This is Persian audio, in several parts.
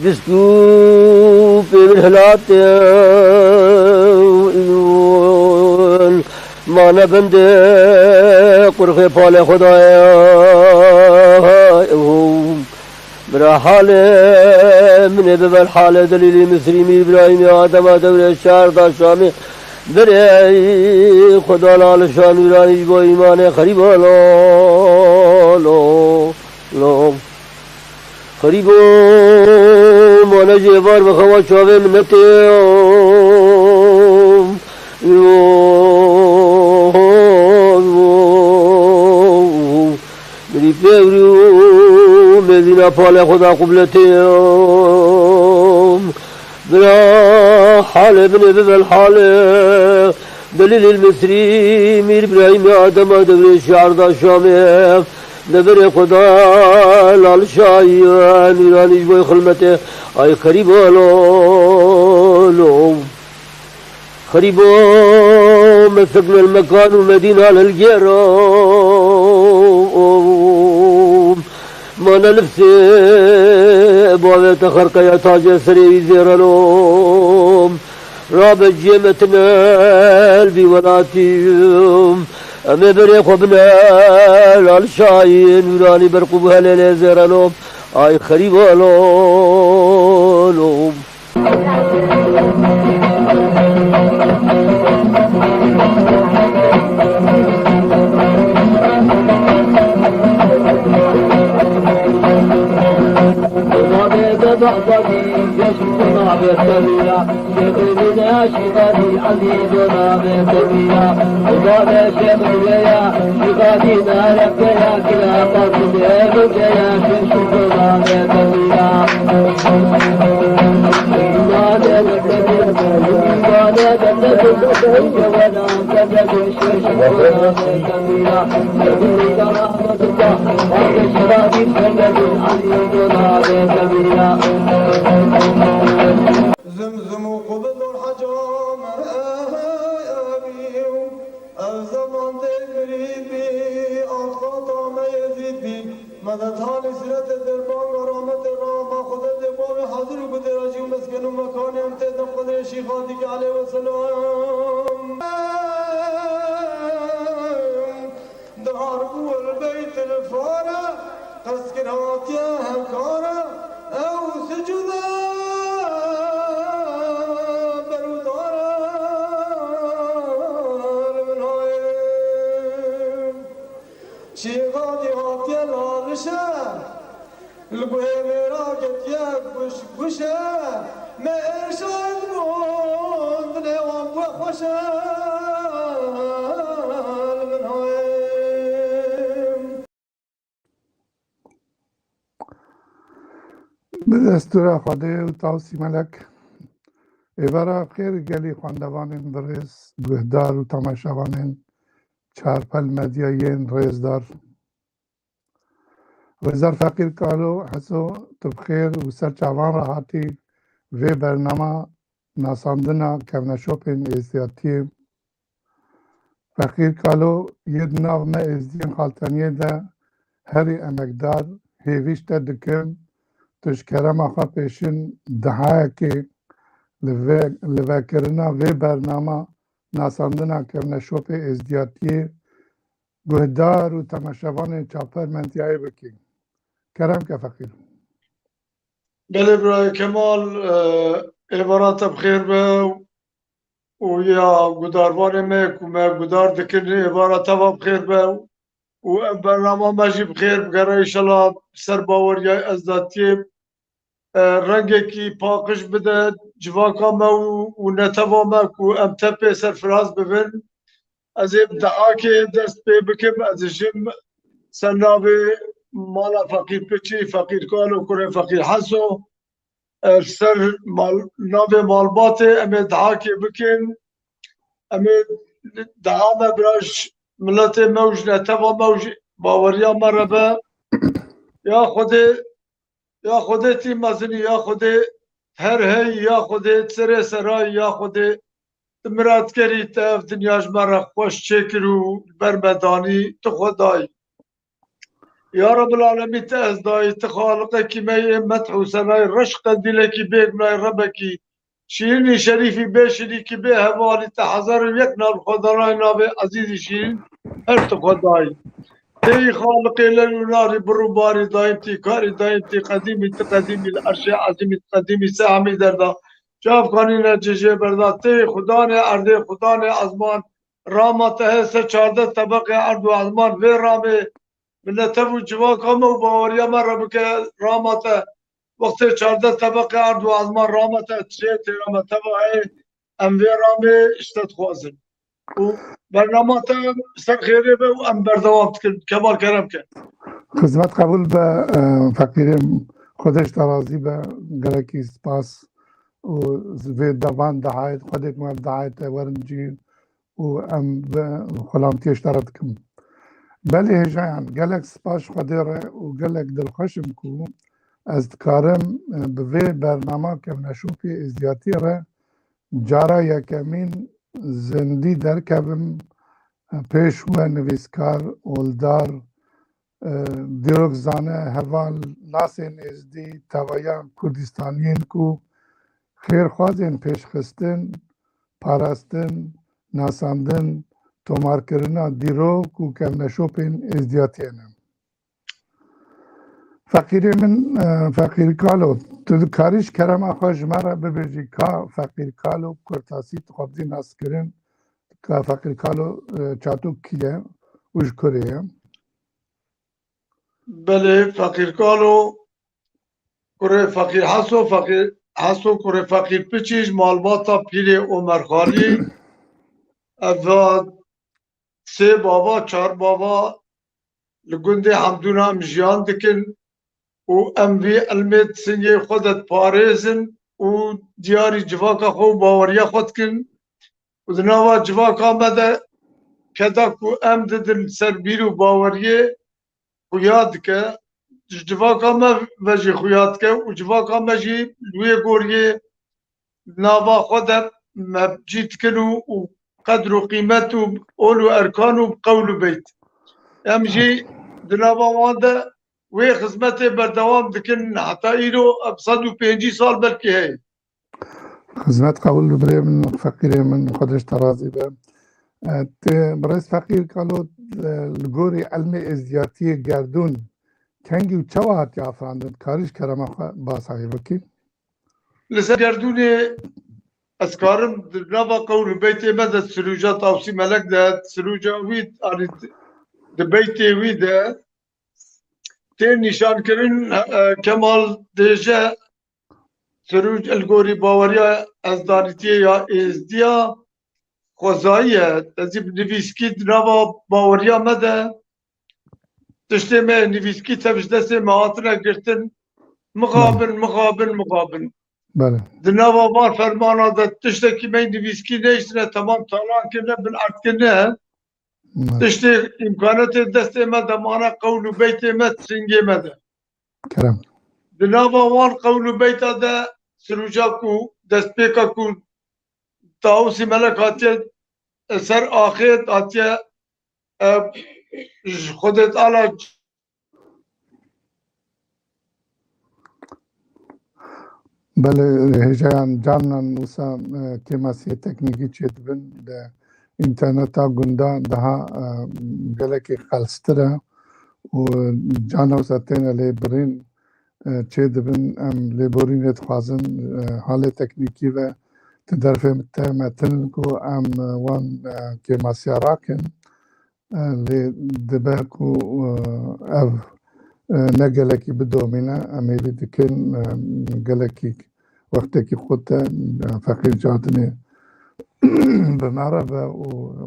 بسكوب بالهلات ما نبند قرخ پال خدایا برا حال من ببر حال دلیل مصری ابراهیم آدم دور شهر دا شامی برای خدا لال شان ایرانی با ایمان خریب لو خریب مانا جیبار بخوا چاوه منته بری پیوریو مدینه پال خدا قبلتی برا حال ابن ببل حال دلیل المصری میر ابراهیم آدم دور شعر دا شامه دبر خدا لال شاهی ایرانیش بای خلمته آی خریب لو خریب مسكن المكان والمدينة للجيران ما نلفسي بوابة تخرق يا تاج سري زيرانهم راب جيمتنا البي ولاتيهم أمي بريخ وبنا الشاين وراني برقبها ليلة زيرانهم آي خريب لهم بغضبي يشكنا بالكبيرة شغلنا شغالي عزيزنا بالكبيرة وضعنا شمريا شغالينا لبيا كلا قصد بجيا شكنا بالكبيرة زمزم وقبل الحجام الزمان تقريبي أخطأ ما يزيدي مدد حال سيرة الدربان ورحمة الرحمة خدا دباب حضر قدر راجي ومسكن ومكان امتدى قدر شيخاتك عليه وسلام دار البيت الفارة تسكنات يا همكارة أو سجدا شيغادي هاتيا لالشا القوي مراقت يا بوشا ما ارشاد موند نوام بخوشا من هايم بدستور خواده و تاوسی ملک ایوارا خیر گلی خواندوانین برز گهدار و تماشاوانین چارپل مدیاین رزدار وزار فقیر کالو حسو تبخیر و سر چاوان راحتی و برنامه ناساندنا کونشوپین ازدیاتی فقیر کالو ید نغمه ازدین خالتانیه ده هری امکدار هیویشت دکن تشکرم آخوا پیشن دهایی که لوکرنا و برنامه ناساندنا کونشوپ ازدیاتی گهدار و تماشاوان چاپر منتیایی بکی کرم که فقیر بله برای کمال عبارات بخیر به و یا گداروان میک و ما گدار دکنی عبارات بخیر به و برنامه مجی بخیر بگره ایشالا سر باوری از داتی رنگی که پاکش بده جواکا ما و نتوا ما و امتپی سرفراز ببین از ابدعا که دست پی بکم از جم سنابی مالا فقیر پچی فقیر کالو کنه فقیر حسو سر نابی مالبات امی دعا که بکن امی دعا ما براش ملت موج نتوا موج باوریا مربه یا خودی تی مزنی یا خودی هر هی یا خودی سر سرای یا خودی مراد کری تف دنیاش مرا خوش چکرو برمدانی تو خدای يا رب العالمين تأزداي تخالقك ما مدح وسناي رشق دلك بيك من ربك شيرني شريفي بيشري كي بيه هوالي تحذر يكنا الخضراء نابي عزيزي شيرين هرت خداي تي خالقي للنار بروباري دايمتي كاري دايمتي قديمي تقديمي الأرشي عظيمي تقديمي سامي دردا شاف قانينا جيجي بردا تي خداني أرضي خداني أزمان راما تهسه 14 طبقه أرض و أزمان في رامي من تبو جواك هم وباوريا مرة بك رامته وقت 14 طبقه أرض و أزمان رامته تشيت رامته تبعي أم في رامي اشتد خوازن و برنامه سر خیره به و ام بردوام تکن کمال کرم کن خدمت قبول به فقیر خودش ترازی به گلکی سپاس و وی دوان دعایت خودت ما دعایت ورنجی و ام خلامتیش ترد کم بله هجایان گلک سپاس خودره و گلک دلخوشم کو از کارم به وی برنامه که نشوفی ازدیاتی را جارا یکمین زندی درکبم پیش و نویسکار اولدار دیروک زانه هوال ناسین ازدی توایا کردستانیین کو خیرخوازین پیش خستن پاراستن ناساندن تومار کرنا دیروک و کم نشوپین ازدیاتینم فقیری من فقیر کالو تو کاریش کرم آخوش مرا ببیجی که فقیر کالو کرتاسی تخوابزی ناس کرن که فقیر کالو چاتو کیه وش کریه بله فقیر کالو کره فقیر حسو کره فقیر پچیش مالباتا پیر عمر خالی افاد سه بابا 4 بابا لگنده همدون هم جیان دکن و ام وی علمت سنگی خودت پارێزن و دیاری جواکا خو باوریا خود کن و دناوا جواکا مده کدا کو ام ددن سر بیر و باوریه خویاد که جواکا ما وجی خویاد که و جواکا ما جی لوی گوریه ناوا خودم مبجید کنو و قدر و قیمت و اول و ارکان و قول و بیت ام جی دناوا وانده وی خدمت بردوام دکن حتی ایرو 150 سال بلکه هی خدمت قبول برای من فقیر من خودش ترازی به برایس فقیر کالو لگوری علم ازدیاتی گردون کنگی و چه وقت افراندن کاریش کرم با صاحبه کی لسه گردونی از کارم نوا قول بیت مدد سروجا تاوسی ملک ده سروجا وید ده بیت وید ده تین نشان کرن کمال دیجه سروج الگوری باوریا از دانیتی یا ازدیا خوزاییه تزیب نویسکی نوا باوریا مده تشتی me نویسکی تفش دست مهاتنا گرتن مقابل بله دنوا بار فرمانا ده تشتی که me نویسکی نیشتنه تمام طالان کنه بالعرض کنه تشتی امکانات دست مده مانا قول و بیت مد سنگی مده کرم دنوا وان قول و بیت ده سروجا کو دست پیکا کو تاوسی ملک هاتیه سر آخر هاتیه خودت آلا بله هجایان جانن وسا کماسی تکنیکی چیت بن ده اینترنتا گندا daha geleki خلستره و جانا وسا تینا لیبرین چه دبن ام لیبرین اتخوازن حال تکنیکی و تدرف متن کو ام وان کماسی راکن لی دبرکو اف نگلکی بدومینه امی بدکن گلکی وقتی که خودت فقیر جاتنی بمره و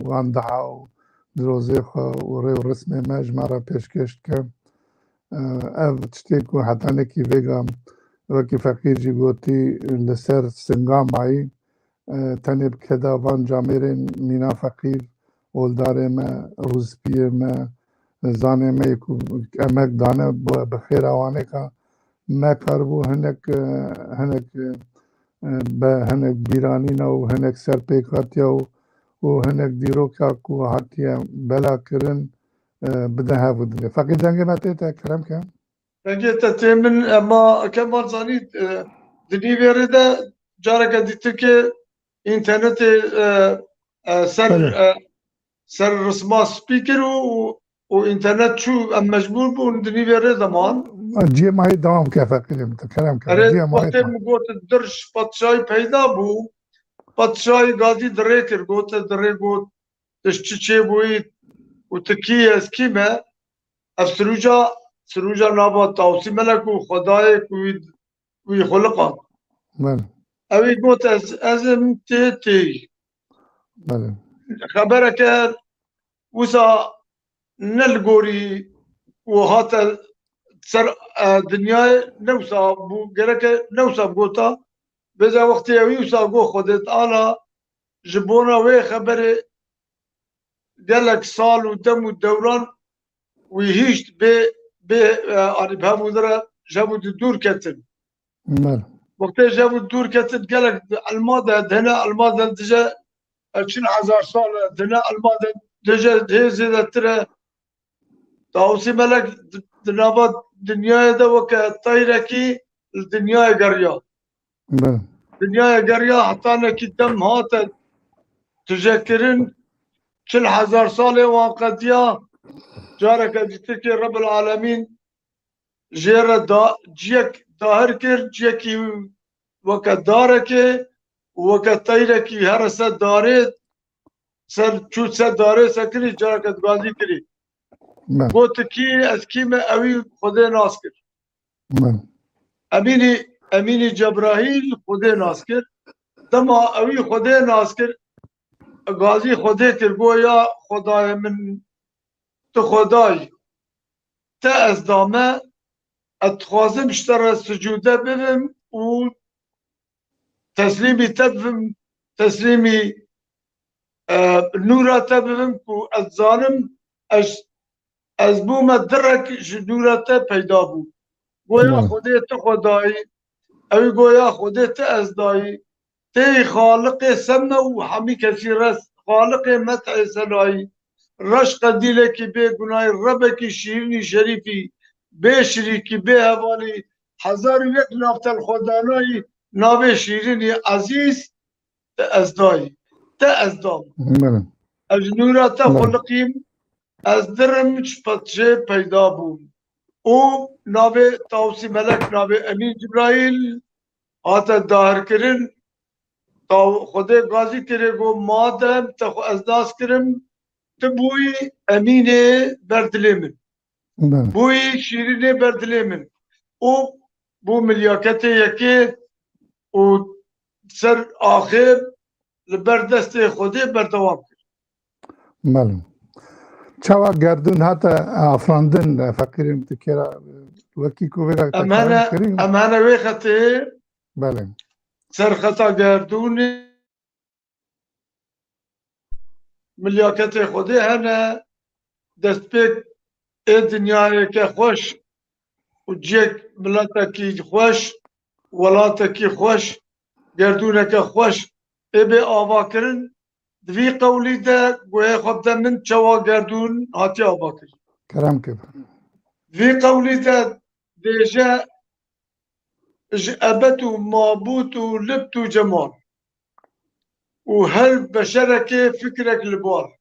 وان دعا و دروزی خو و ری و رسمی مجمره پیشکشت که اف تشتی کو حتی نکی ویگم وکی فقیر جی گوتی لسر سنگام بایی تنب کدا وان جامیرین مینا فقیر اولدار ما روزپیه ما زانه ما یکو امک دانه بخیر آوانه که ما کربو هنک به هنک بیرانین و هنک سرپیک هاتیا و هنک دیروکا کو هاتیا بلا کرن بده هاو دنیا فقط دنگه متى كلام كان فقيت تيمن اما كمان زانيت دني بيرده جارك ديتك انترنت سر بله سر رسما سبيكر وانترنت شو مجبور بون دني بيرده زمان جي ماهي دوام كيف فقط انت كلام كان اره جي ماهي وقت مگوت درش پادشاهی پیدا بو پادشاهی گادی دره کر گوت دره گوت تشچی چه بوی و تکی از کیمه اف سروجا نابا تاوسی ملک و خدای کوی خلقات بله اوی گوت ازم تی بله خبره که وسا نلگوری و هات سر دنیای نوسا بو گرک نوسا گوتا بذا وقتی اوی وسا گو خودت آلا جبونا وی خبره گلک سال و دم و دوران ويهيشت يعني بهمو درا جابوا الدور كتن بله وقت جابوا الدور كتن قالك الماده هنا الماده دجا 20,000 سال هنا الماده دجا هي زيادة ترى تاوسي ملك دنابات دنيا دا وك طيركي الدنيا قريا بله دنيا قريا حطانا كدم هاتا تذكرن 20,000 سال وقديا جارك جتك رب العالمين جيرا جيك ظاهر كر جيكي وكا داركي وكا طيركي هرسا دارت سر چو سر داره سكري جارك غازي كري بله قلت كي اسكيمة اوي خده ناسكر بله اميني جبراهيل خده ناسكر دما اوي خده ناسكر غازي خده كر يا خداي من تو خداي تا ازدامه اتخوازم اشترى سجوده ببم و تسليمي تبم تسليمي نورا تبم كو اتزانم از بوم درك نورا پیدا بو گویا بله خودت خدایی اوی گویا خودت از دایی تی خالق سمه و همی کسی رست خالق متع سنایی رش قدیله کی به گناه رب کی شیرینی شریفی به شریکی به حوالی 1001 نافتل خدانایی ناوه شیرینی عزیز ازدایی ازدام بله از نورا بله خلقیم از درم چپتشه پیدا بوم او ناوه تاوسی ملک ناوه امین جبرائیل آتا داهر کرن تا خود غازی کرے گو مادم تا از داس کرم تبوی امین بردلی من بله بوی شیرین بردلی من او بو ملیاکت یکی و سر آخر لبردست خودی بردوام کرد بله چاوا گردون حتی افراندن فقیرم تکرا وکی کو ویرا تکرار کریم امانه وی خطی بله سر خطا گردون ملیاکت خودی هنه دست پیک ای دنیای که خوش و جیک ملتا خوش ولاتا کی خوش گردونه که خوش ای به آوا کرن دوی قولی ده گوه خوب ده من چوا گردون هاتی آوا کرن کرم که دوی قولی ده دیجه ابت و مابوت و لبت و جمال و هر بشرک فکرک لبار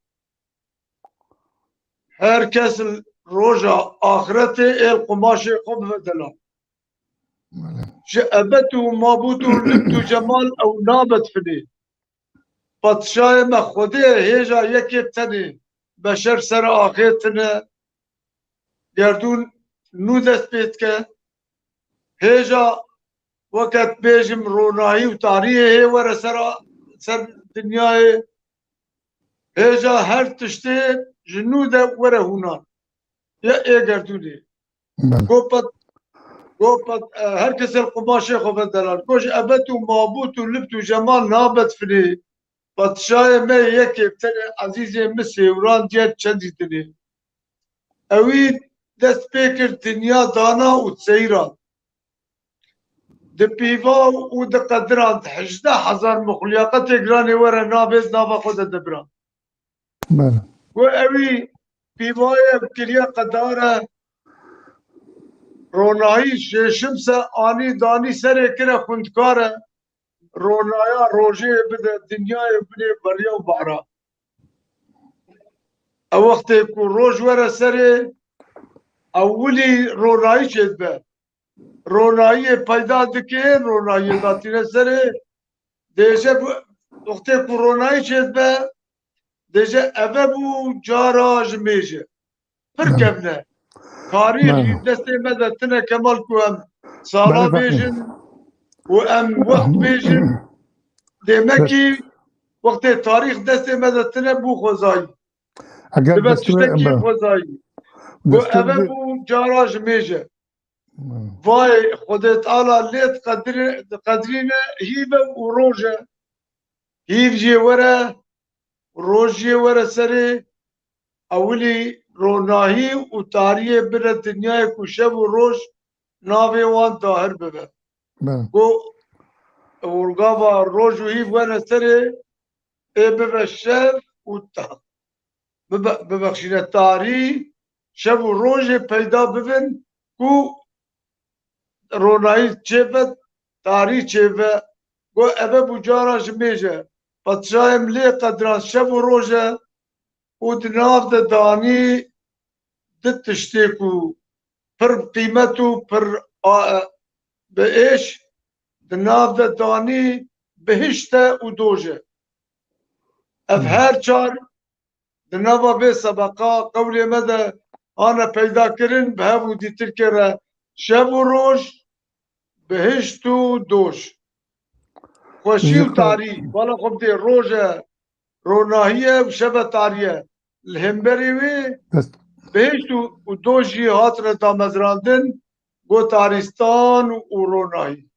هر کس روژا آخرت ای قماش خوب بدلا بله ابت و مابوت و لبت و جمال او نابت فنی پادشاه ما خوده هیجا یکی تنی بشر سر آخر تنه گردون نو دست بید که هیجا وقت بیجم رونایی و تاریه ور سر دنیای هیجا هر تشته جنو ده ور هونان یا ای گردونی بله گوپت هر کس القماش خوب دلال کوش ابت و مابوت و لبت و جمال نابت فنی پادشاه ما یکی بتنه عزیز مسیوران دیت چندی تنه اوی دست پیکر دنیا دانا و تسیران ده پیوا و ده قدران 18,000 مخلیقات گرانی وره نابز نابا خود دبران بله گو اوی پیوای کلیه قداره رونایی ششم سه آنی دانی سر کره خوندکاره رونایا روژه بده دنیای بده بریا و بارا او وقتی که روژ وره سر اولی رونایی چید به رونایی پیدا دکه رونایی داتینه سر دیجه وقتی که رونایی چید به دیجه اوه بو جاراج میجه پرکبنه تاریخی دسته مدتنه کمال که هم سالا بیجن و ام وقت بیجن دیمکی وقتی تاریخ دسته مدتنه بو خوزایی اگر به دستور تشتکی خوزایی و اوه بو جاراج میجه وای خودت آلا لیت قدرینه هیبه و روژه هیب جی وره روژ جی وره سری اولی روناهی و تاریه بره دنیای کو شب و روژ ناوی وان داهر ببه گو ورگاوا روژ و هیب وره سری ای ببه شب و تا ببخشینه تاری شب و روژ پیدا ببین کو رونایی چه بد تاری چه بد گو ابه بجاراش میجه پتشایم لی قدران شب و روژه و دناف ده دانی ده تشتیکو پر قیمتو پر به ایش دناف ده دانی بهشته و دوجه اف هر چار دناف به سبقا قولی مده آنه پیدا کرن به هفو دیتر کره شب و روژ بهشت و دوش خوشی و تاری والا خب دی روژه روناهیه و شب تاریه الهمبری وی بهشت و دوشی هاتر تا مزراندن گو تاریستان و روناهی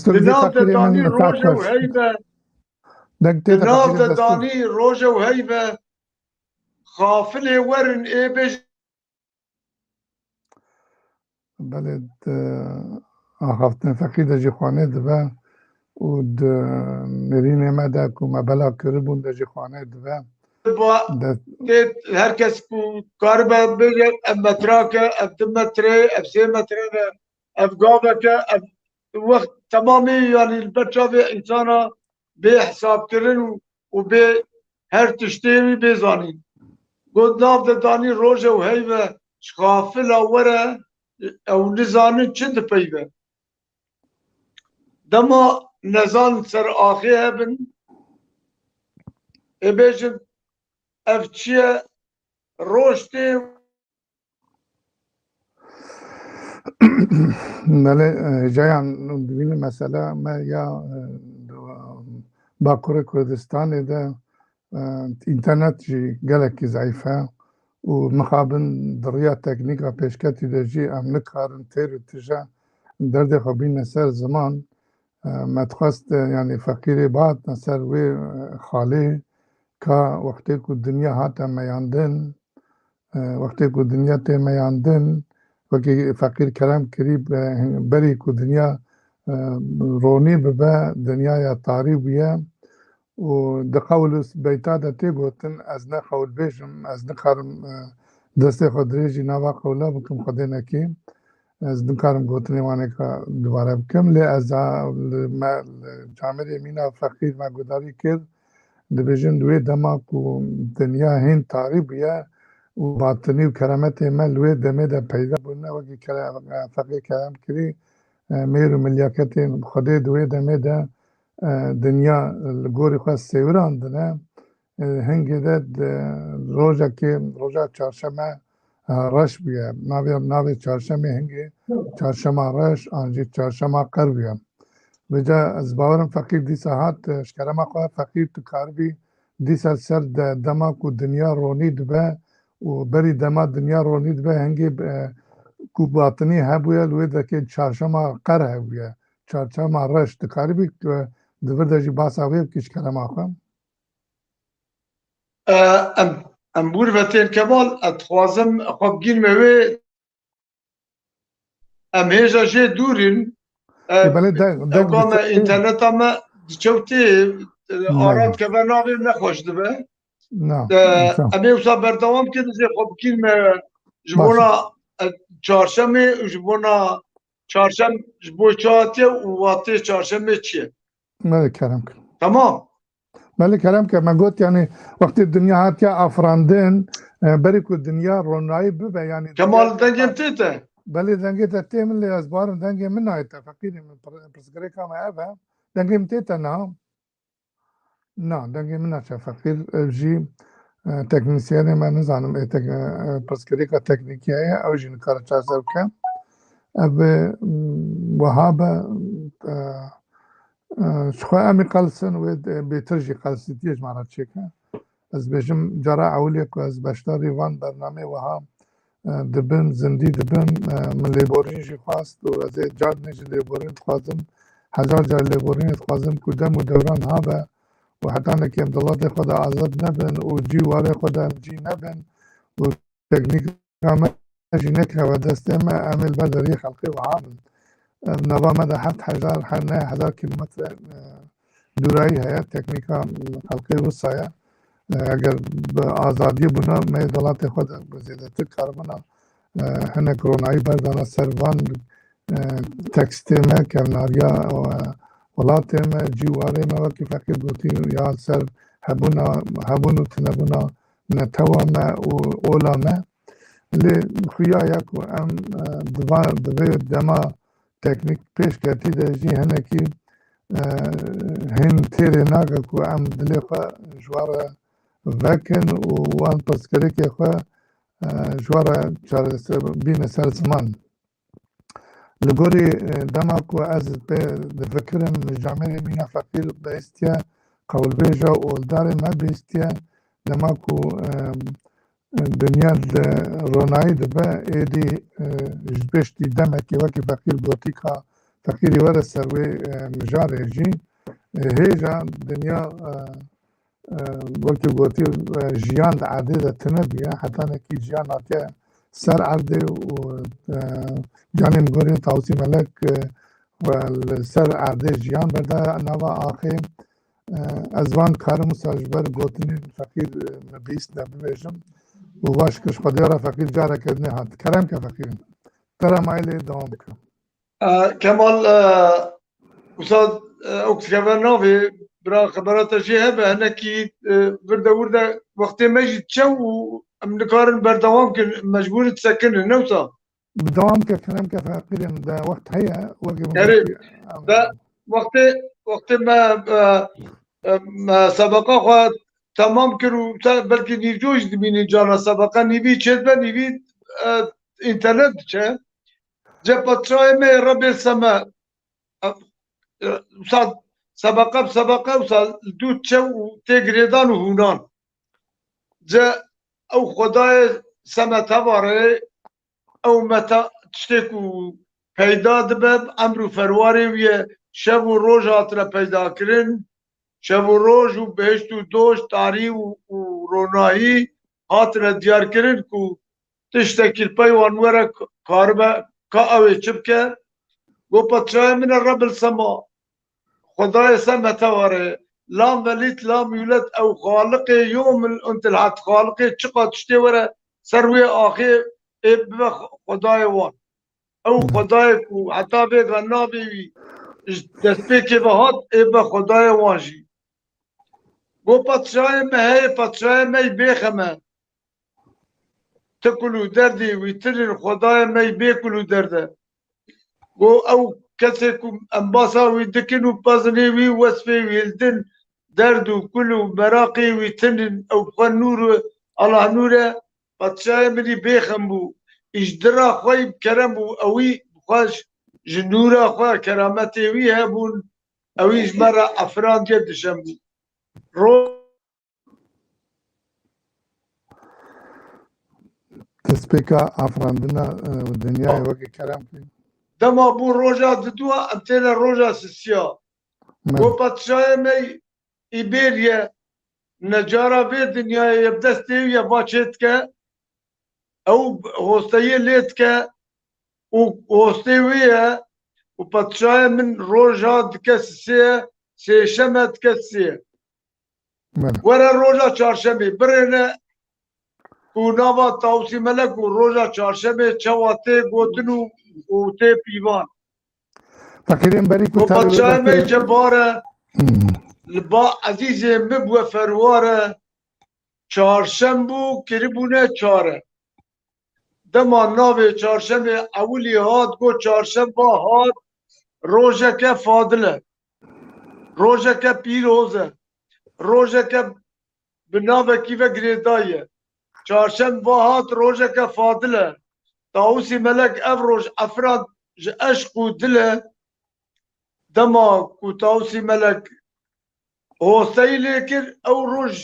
دناف دانی روژه و هیبه دناف دانی روژه و هیبه خافل ورن ای بش بله آخافتن فقید جی خانه دبه و مرین مده که مبلا کربون در جی خانه دبه هر کس کو کار به بگه اب متراکه اب 2 متره اب 3 متره اب گابه که اب وقت تمامی یعنی البچه به انسانا به حساب کرن و به هر تشتیوی بزانین گود ناف ده دانی روژه و هیوه شخافل آوره او نزانن چه ده پیوه دما نزان سر آخی هبن بیجن اف چیه روشتی بله جایان دوین مسئله ما یا باکور کردستان ده اینترنت جی گلکی ضعیفه و مخابن دریا تکنیکا پیشکتی ده جی ام نکارن تیر و تجا درد خوابین نسر زمان متخواست یعنی فقیر بعد نسر وی خالی که وقتی که دنیا هاتا میاندن وقتی که دنیا تی میاندن وقتی فقیر کرم کریب بری که دنیا رونی ببه دنیا یا تاری بیه و دقاول بیتا دا تی گوتن از نخول بیشم از نخارم دست خود ریجی نوا قولا بکم خودی نکیم از نکارم گوتنی وانه که دوباره بکم لی از جامعه مینا فقیر ما گداری کرد دبیجن دوی دما کو دنیا هین تاری بیه و باطنی و کرامت ما لوی دمه دا پیدا بونه وگی فقیر کرام کری میر و ملیاکت خودی دوی دمه دا دنیا گوری خواه سیوران دنه هنگی دا روژا که روژا چارشمه رش بیه ناوی چارشمه هنگی چارشمه رش آنجی چارشمه قر بیه بجا از باورم فقیر دیسا هات شکرما خواه فقیر تو کار بی دیسا سر دما کو دنیا رونی دبه و بری دما دنیا رونی دبه هنگی کو باطنی هبویا لوی دکی چارشما قر هبویا چارشما رش تو کار بی دور دجی باسا ویب کش کرما خواه ام بور بتین کمال اتخوازم خواب گیر موی ام هیجا جه دورین اقام اینترنت اما چوتی آراد که به ناوی نخوش دبه نعم ئەمێ وسا بەردەوام کرد زێ خۆ بکیرمە ji bona çarşemê ji bona çarşem ji bo çatiye û watê çarşemê çi ye? مالك كلامك Tamam. مالك كلامك ما قلت يعني وقت الدنيا هاتيا افراندين بريكو الدنيا روناي ببا يعني Kemal dengem tête. بلي دنجي تتيم اللي اسبار دنجي منها تفكيري من برسكريكا ما ابا دنجي متيتا نعم نعم دنجي منها فقير جي تكنيسيان ما نزعلم برسكريكا تكنيكية او جي نكار تشاسر كان اب وهابا شخوا امي قلسن بيترجي قلسيتيج مرات شيكا از بجم جرا اوليك از بشتاري وان برنامه وها دبن زندي دبن من ليبورين جي خواست و از جاد نجي ليبورين تخوازم هزار جار ليبورين تخوازم كدم و دوران هابا و حتى انك يمدلات خدا عذاب نبن و جي واري خدا جي نبن و تكنيك ما جي نكره و دست اما عمل بدري خلقي وعامل نوا مدى حتى هزار كيلومتر دورایی هیا تکنیکا خلقی وسایه اگر به آزادی بنا می دولت خود بزیادت کار بنا هنه کرونایی بردانه سروان تکستی ما کمناریا و ولات ما جیواره ما وکی فکر بوتی یا سر هبونو تنبونا نتوا ما و اولا ما لی خویا یک و ام دوی دما تکنیک پیش کرتی ده جی هنه کی هن تیره ناگه که ام دلی خواه جواره وکن و وان پسکره که خواه جواره بین سر زمان لگوری دما که از دفکرم جامعه مینا فقیر بیستیا قول بیجا و داره ما بیستیا دما که دنیا رونایی دبا ایدی جبشتی دمه که وکی فقیر گوتی که فقیری وره سروی مجاره جی هیجا دنیا وقتی گوتی جیان عادی ده تنبیه حتی نکی جیان آتیا سر عرده و جانی مگوری تاوسی ملک و سر عرده جیان برده نوا آخه ازوان کارم ساجبر گوتنی فقیر بیست نبیجم و باش کش خدیارا فقیر جاره کردنی هات کرم که فقیرم ترا مایلی دوام کن Kemal Ustad Oktıkabernavi bira xeberata jî hebe hinekî virde wirde wextê me jî çew û em nikarin berdewam kin mecbûr sekinin ne wisa? دوام که کرم که فقیرم ده وقت هیا وقتی Yani ve wextê me sebeqa xwe temam kir û belkî nîvco jî dibînî cana sebeqa nîvî çêdibe nîvî înternet diçe cepatçayê me rebê seme Ustad sebeqa wisa dû çe û tê girêdan û hûnan ce ew xwedayê seme tevarê ew me tiştê ku peyda dibe emr û ferwarê wî ye şev û roj hatine peydakirin şev û roj û bihişt û doş tarî û ronahî hatine diyarkirin ku tiştekî pey wan were karibe ka ew ê çi bike got patçayê min e rebil sema خدای سمه تواره لام ولید لام یولد او خالقی یوم انتلحت خالقی چقدر تشتی وره سروی آخی ای به خدای وان او خدای کو حتی به غنابی دست پیکی به هات ای به خدای وان جی گو پتشای مهی پتشای می بیخمه تکلو دردی ویترین خدای می بیکلو درده گو او کسی که انباسا وی دکن و پازنی وی وصفی وی الدن درد و کل و مراقی وی تنن او بخوان نور الله نوره پتشای منی بیخم بو اجدرا خواهی بکرم بو اوی بخواش جنورا خواه کرامتی وی هبون اوی جمرا افران گردشم بو رو تسبیکا افراندنا دنیای وکی کرم که دما بو روژا ددوا امتینا روژا سسیا گو پتشای می ایبریه نجارا به دنیای یبدستی یا باچت که او هستایی لیت که و هستویه و پتشای من روژا دکسیه سه شمت کسیه بله وره روژا چهارشنبه برنه و ناوا تاوسی ملک و روژا چهارشنبه چواته گوتنو و ته پیوان فقیریم بری و کتاب بچه می وقتی جباره لبا عزیز مبو فرواره چهارشنبو کربونه چاره دما ناوی چهارشنبه اولی هات گو چهارشنبه هات روژه که فاضله روژه که پیروزه روژه که بناوه کیوه گریدایه چهارشنبه هات روژه که فاضله طاووسی ملک اف روژ افراد ج عشق و دله دما کو طاووسی ملک هۆستەی لێ کرد ئەو ڕۆژ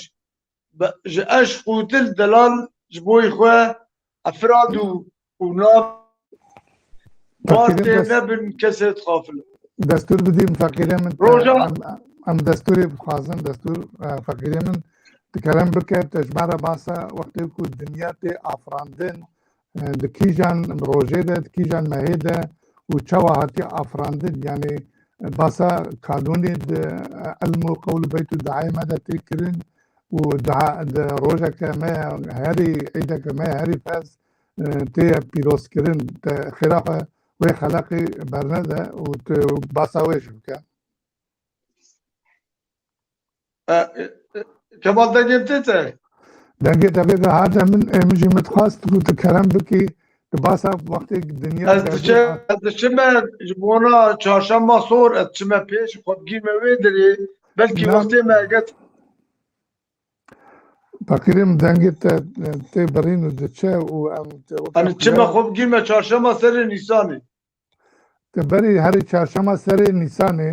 ژ عەشق و دل دەلال ji بۆی خۆ ئەفراد و ناو باز تێ نەبن کەسێ دخافن دستور بدیم فقیریم ڕۆژە ام دستوری بخوازن دستور فقیریم تکرم بکر تجمعه باسا وقتی که دنیا تی آفراندن دکیجان روژه ده دکیجان مهی ده و چوا هاتی آفراندن یعنی باسا قانونی ده علم و قول بیتو دعای مده تی کرن و ده روژه که مه هری عیده که مه هری فاز تی پیروز کرن خلافه و خلاقی برنده و باسا ویش بکن کەمال دەنگێم تێتە دنگه تبقى هذا من مجي متخاص تقول كلام بكي تباسا وقت الدنيا ez diçime ji bona çarşamba sor ez diçime pêş xwedgîrme wê derê belkî wextê me eget فقيرم دنگه تي برين ودتشا hani diçime xwedgîrme çarşamba serê nîsanê تبري هري چهارشنبه سر نيسانه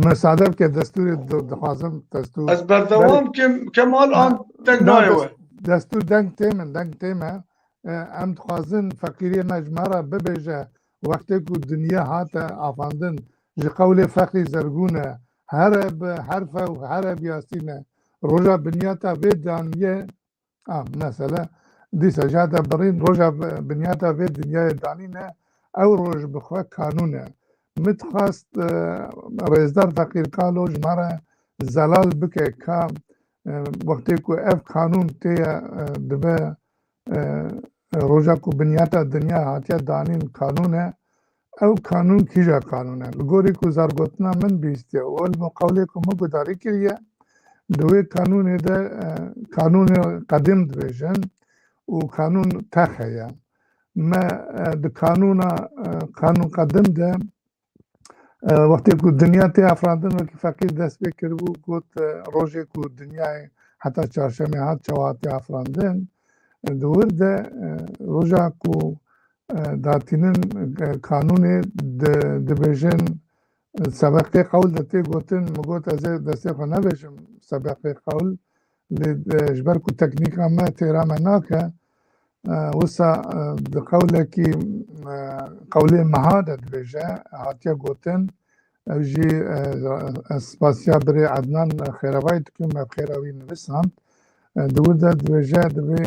مصادف کے دستور دخوازم دستور ez berdewam kim Kemal an deng nayewe دستور دنگ تيمه ام دخوازن فقيري مجمره ببيجه وقتی که دنیا هات آفاندن جي قول فقري زرگونه هرب حرفه و هرب ياسينه روجا بنياتا في دانيه مثلا دي سجاده برين روجا بنياتا في دنيا دانينه او روج بخوا قانونه متخواست رئیسدار فقیر کالو جماره زلال بکه که وقتی که اف قانون تیه دبه روژا که بنیاتا دنیا هاتیا دانین قانونه او قانون کیجا قانونه لگوری که زرگوتنا من بیسته و المقاوله که مگداری کریه دوی قانون ده قانون قدیم دویجن و قانون تخیه ما ده قانون قدم ده وقتی که دنیا تی افراندن و که فقیر دست بکر بو گوت روژه که دنیای حتی چهارشنبه هات چواتی افراندن دور ده روژه که داتینن قانون دبیجن سبقه قول دتی گوتن مگوت از دسته خو نبیشم سبقه قول جبر که تکنیک ما تیرام ناکه وسا قوله کی قوله مهاده دبیجه هاتیا گوتن جی سپاسیا بری عدنان خیروایی تکیم خیروی نویسان دور ده دبیجه دبی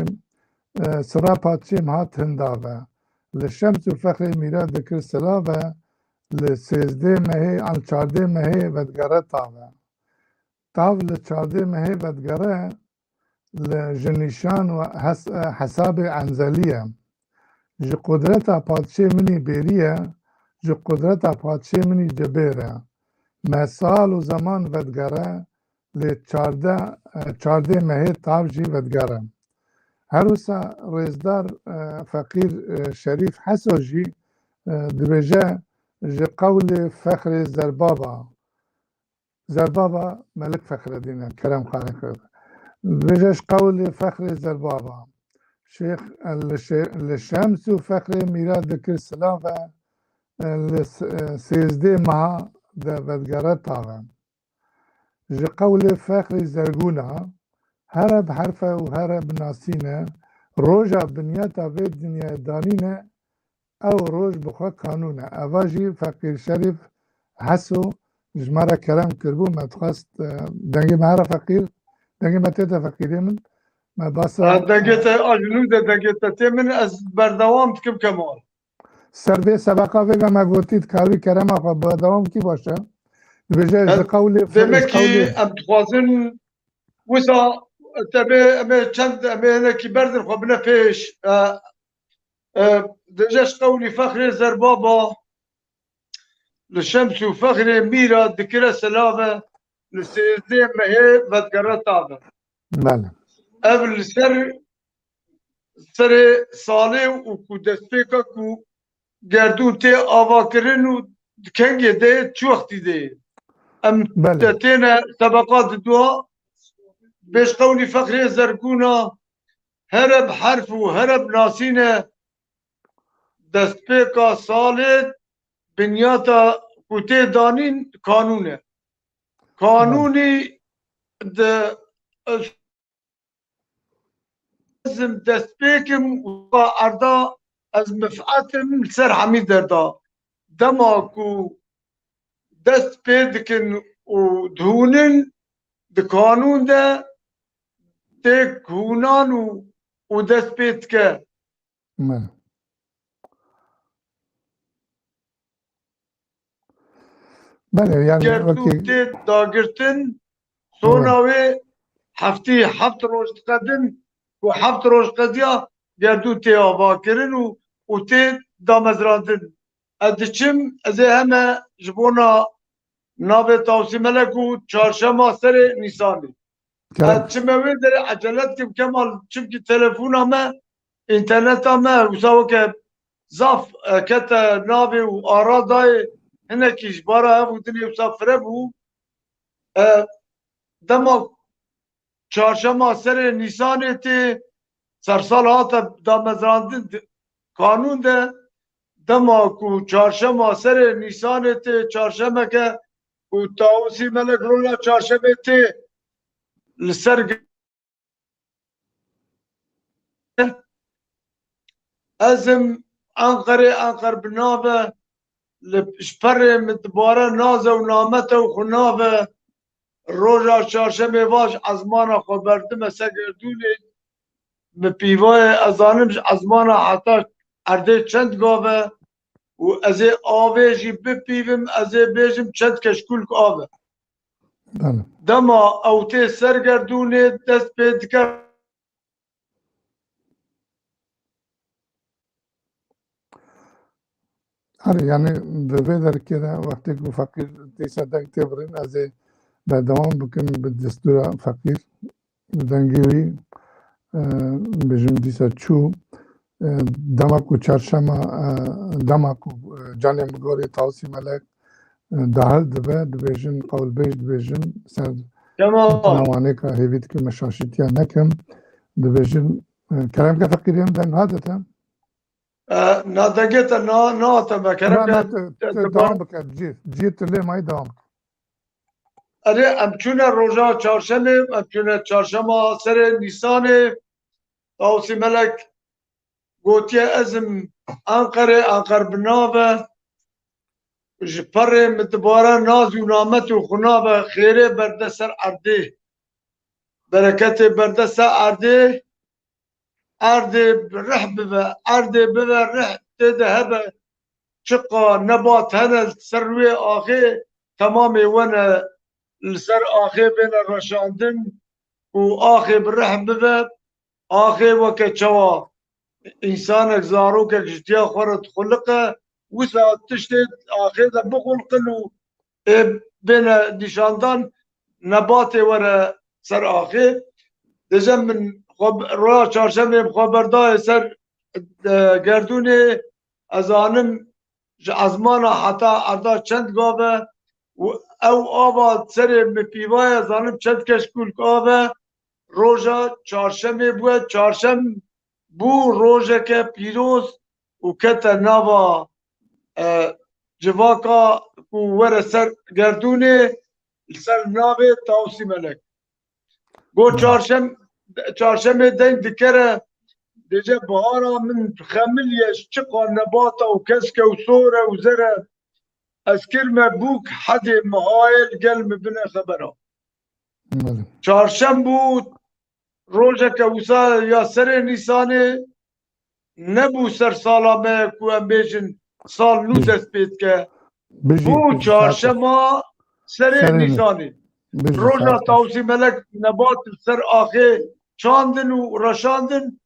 سرا پاتشیم هات هنداوه لشمس و فخر میرا دکر سلاوه لسیزده مهی عن چارده مهی ودگره تاوه تاو لچارده مهی ودگره لجنیشان و حساب عنزلیه جی قدرتا پادشه منی بیریه جی قدرتا پادشه منی جبیره مثال و زمان ودگره چارده مهی تاو جی ودگره هروسا رئیسدار فقیر شریف حسو جی دبیجه جی قول فخر زربابا ملک فخر الدین کرم خانه کرد بجاش قول فخر زربابا شيخ الشمس وفخر ميراد ذكر السلافة سيزدي مها دا بدقرات طاغا جي قول فخر زرقونا هرب حرفة وهرب ناسينا روجا بنياتا في الدنيا دانينا او روج بخوا قانونا اواجي فقير شريف حسو جمارة كلام كربو ما تخواست دنگي مهارة فقير دنگي ما تيتا فقيري من ما باسا دەنگێتە ئاژنوودە دەنگێتە تێ من ئەس بەردەوام بکەم کەماڵ سربي سبقا فيها ما قلتيت كاوي كرامة بدوام كي باشا بجاز قولي دەمەکی ئەم دخوازن وسا تبي أمي چند أمي هناكي بردن خبنا فيش دجاش قولي فخري زربابا للشمس وفخري ميرا ذكرى سلامة لسيزدين مهي بدقرة طابة بله قبل سر سالي وكو دستيكا كو گردون تي آواكرين و كنگي دي چو وقتي دي ام بله تتينا طبقات دوا بيش قولي فخري زرقونا هرب حرف وهرب ناسينة دستيكا سالي بنياتا كوتي دانين قانونه قانوني لازم دستبيكم وأرضا از مفعاتم سر حميد دردا دماكو دست بيدكن ودهونن دقانون ده تك هونان ودست بيدك بله بله يعني گردو وقتی تي داگرتن سوناوي هفتي هفت روز قدن وهفت روز قديا گردو تي آبا کرن و تي دامزراندن ادچم از همه جبونا ناوی تاوسی ملکو چارشما سر نیسانی ادچم اوی در عجلت کم کمال چم که تلفون همه اینترنت همه وساو که زاف کت ناوی و آرادای هنه کش بارا هم دنی وسافره بو دما چارشما سر نیسانی تی سرسال هاتا دامزراندن قانون ده دما کو چارشما سر نیسان تی چارشمه که و تاوسی ملک رولا چارشمه تی لسر ازم انقر بنابه لشپر متباره نازه و نامته و خنابه روژا چارشمه واش ازمانا خبردمه سگردونه بپیوای ازانمش ازمانا حتی ارده چند گاوه و از آوه جی بپیویم از بیجم چند کشکول که آوه بله دما اوته سرگردونه دست پید کرد آره یعنی به در که وقتی که فقیر تیسا دنگ تبرین از به دوام بکن به دستور فقیر دنگیوی بجم دیسا چو دماکو چارشما دماکو جانم گوری تاوسی ملک دهل دبه دبیجن قول بیج دبیجن سر کما تنوانه که هیوید که مشاشیتیا نکم دبیجن کرم که فقیریم دنگ هادتا نادگیت ناتا بکرم دوام بکن جیر تلی مای دوام بکن اره امچونه روژا چارشمه امچونه چارشما سر نیسانه تاوسی ملک گوتیه ازم انقر بنابه جپر متباره ناز و نامت و خنابه خیره برده سر عرده برکت برده سر عرده رح ببه عرده ببه رح تده هبه چقا نبات هنه سروی آخه تمام ونه لسر آخه بین رشاندن و آخه برح ببه آخه وکه چوا انسانك زاروك جديا خورت خلقه وسا تشتت آخه ده بخلقن و بين نشاندان نبات ورا سر آخه دجم من را چارشمه خبردار سر گردونه ازانم ازمانا حتا اردا چند گاوه او آبا سر مپیوای ازانم چند کشکول گاوه روژا چارشمه بود چارشم بو روژه که پیروز و کت نوا جواکا و ور سر گردونه سر ناوه تاوسی ملک گو چارشم دین دکره دیجه بهارا من خمیلیش چقا نباتا و کسکه و سوره و زره از کرمه بوک حد محایل گلم بنه خبره چارشم بود روژه که وسا یا سر نیسانه نبو سر سالامه کو ام بیجن سال نو دست بید که بو چارشما سر نیسانه بيجي روجا ساعت خوش تاوسي ملك نبات سر آخي چاندن و رشاندن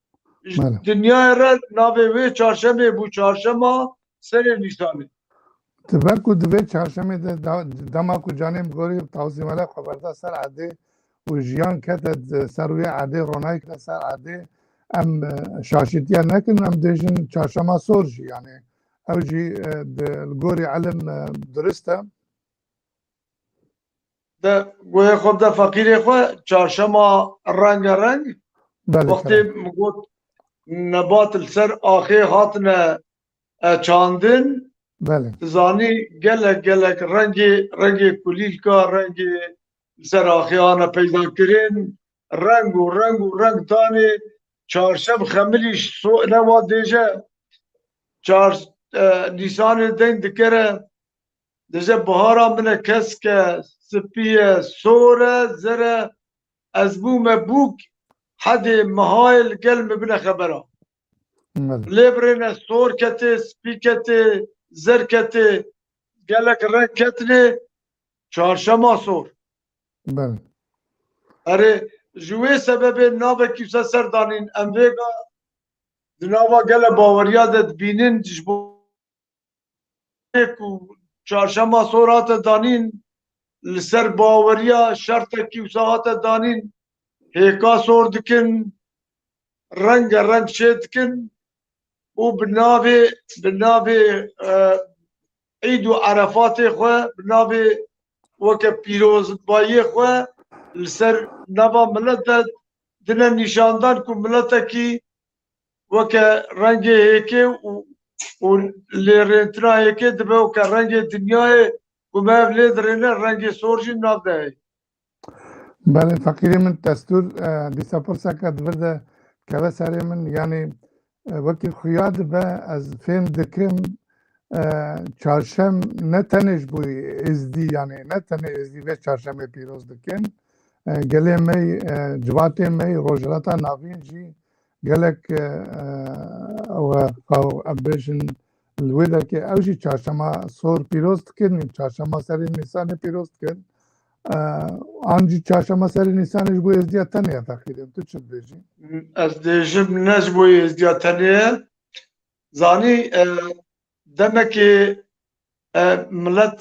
بله دنیا را ناوی وی چارشمه بو چارشما سر نیسانه تبکو دوی چهارشنبه ده دما کو جانم گوری تاوسی ملک خبرده سر عده و جیان کت سر وی عده رونای کت سر عده ام شاشتیا نکن ام دیجن چهارشنبه سور جی یعنی او جی گوری علم درسته ده گوه خود ده فقیر خواه چارشما رنگ رنگ بله وقتی کرم مگوت نبات سر آخی هاتنه چاندن بله زانی گلک گلک رنگی کلیل کا رنگی سر آخی آنه پیدا کرین رنگ و رنگ دانی چارشم خملیش سو نوا دیجه چار نیسان دین دکره دیجه بهارا منه کس که سپیه سوره زره از بوم بوک حد مهایل گلم بنه خبره بله لیبرین سور کتی سپی کتی زر کتی گلک رنگ کتنه چهارشنبه سور بله اره جوی سبب ناوه کیسه سر دانین ام ویگا دناوا گل باوریا دت بینین جبو کو چهارشنبه سور هات دانین لسر باوریا شرط کیسه هات دانین هیکا سور دکن رنگ شدکن و بناوه عید و عرفات خواه بناوه وکه پیروز بایی خواه لسر نوا ملت دنه نشاندن کو ملت کی وکه رنگ هیکه و لیرنتنا هیکه دبه وکه رنگ دنیای و مهولی درینه رنگ سورجی ناف ده بله فقیری من دستور دیسا پرسا کد برده که سری من یعنی وکی خویاد به از فهم دکم چهارشم نه تنش بوی ازدی یعنی نه تنه ازدی به چهارشم پیروز دکن گله می جواته می روجراتا ناوین جی گلک او ابریشن الویدا که اوجی چهارشم سور پیروز دکن چهارشم سری نیسان پیروز دکن آنجی چهارشم سری نیسانش بوی ازدی تنه فقیرم تو چه بیجی؟ از دیجم نجبوی ازدیاتنیه زانی demek ki millet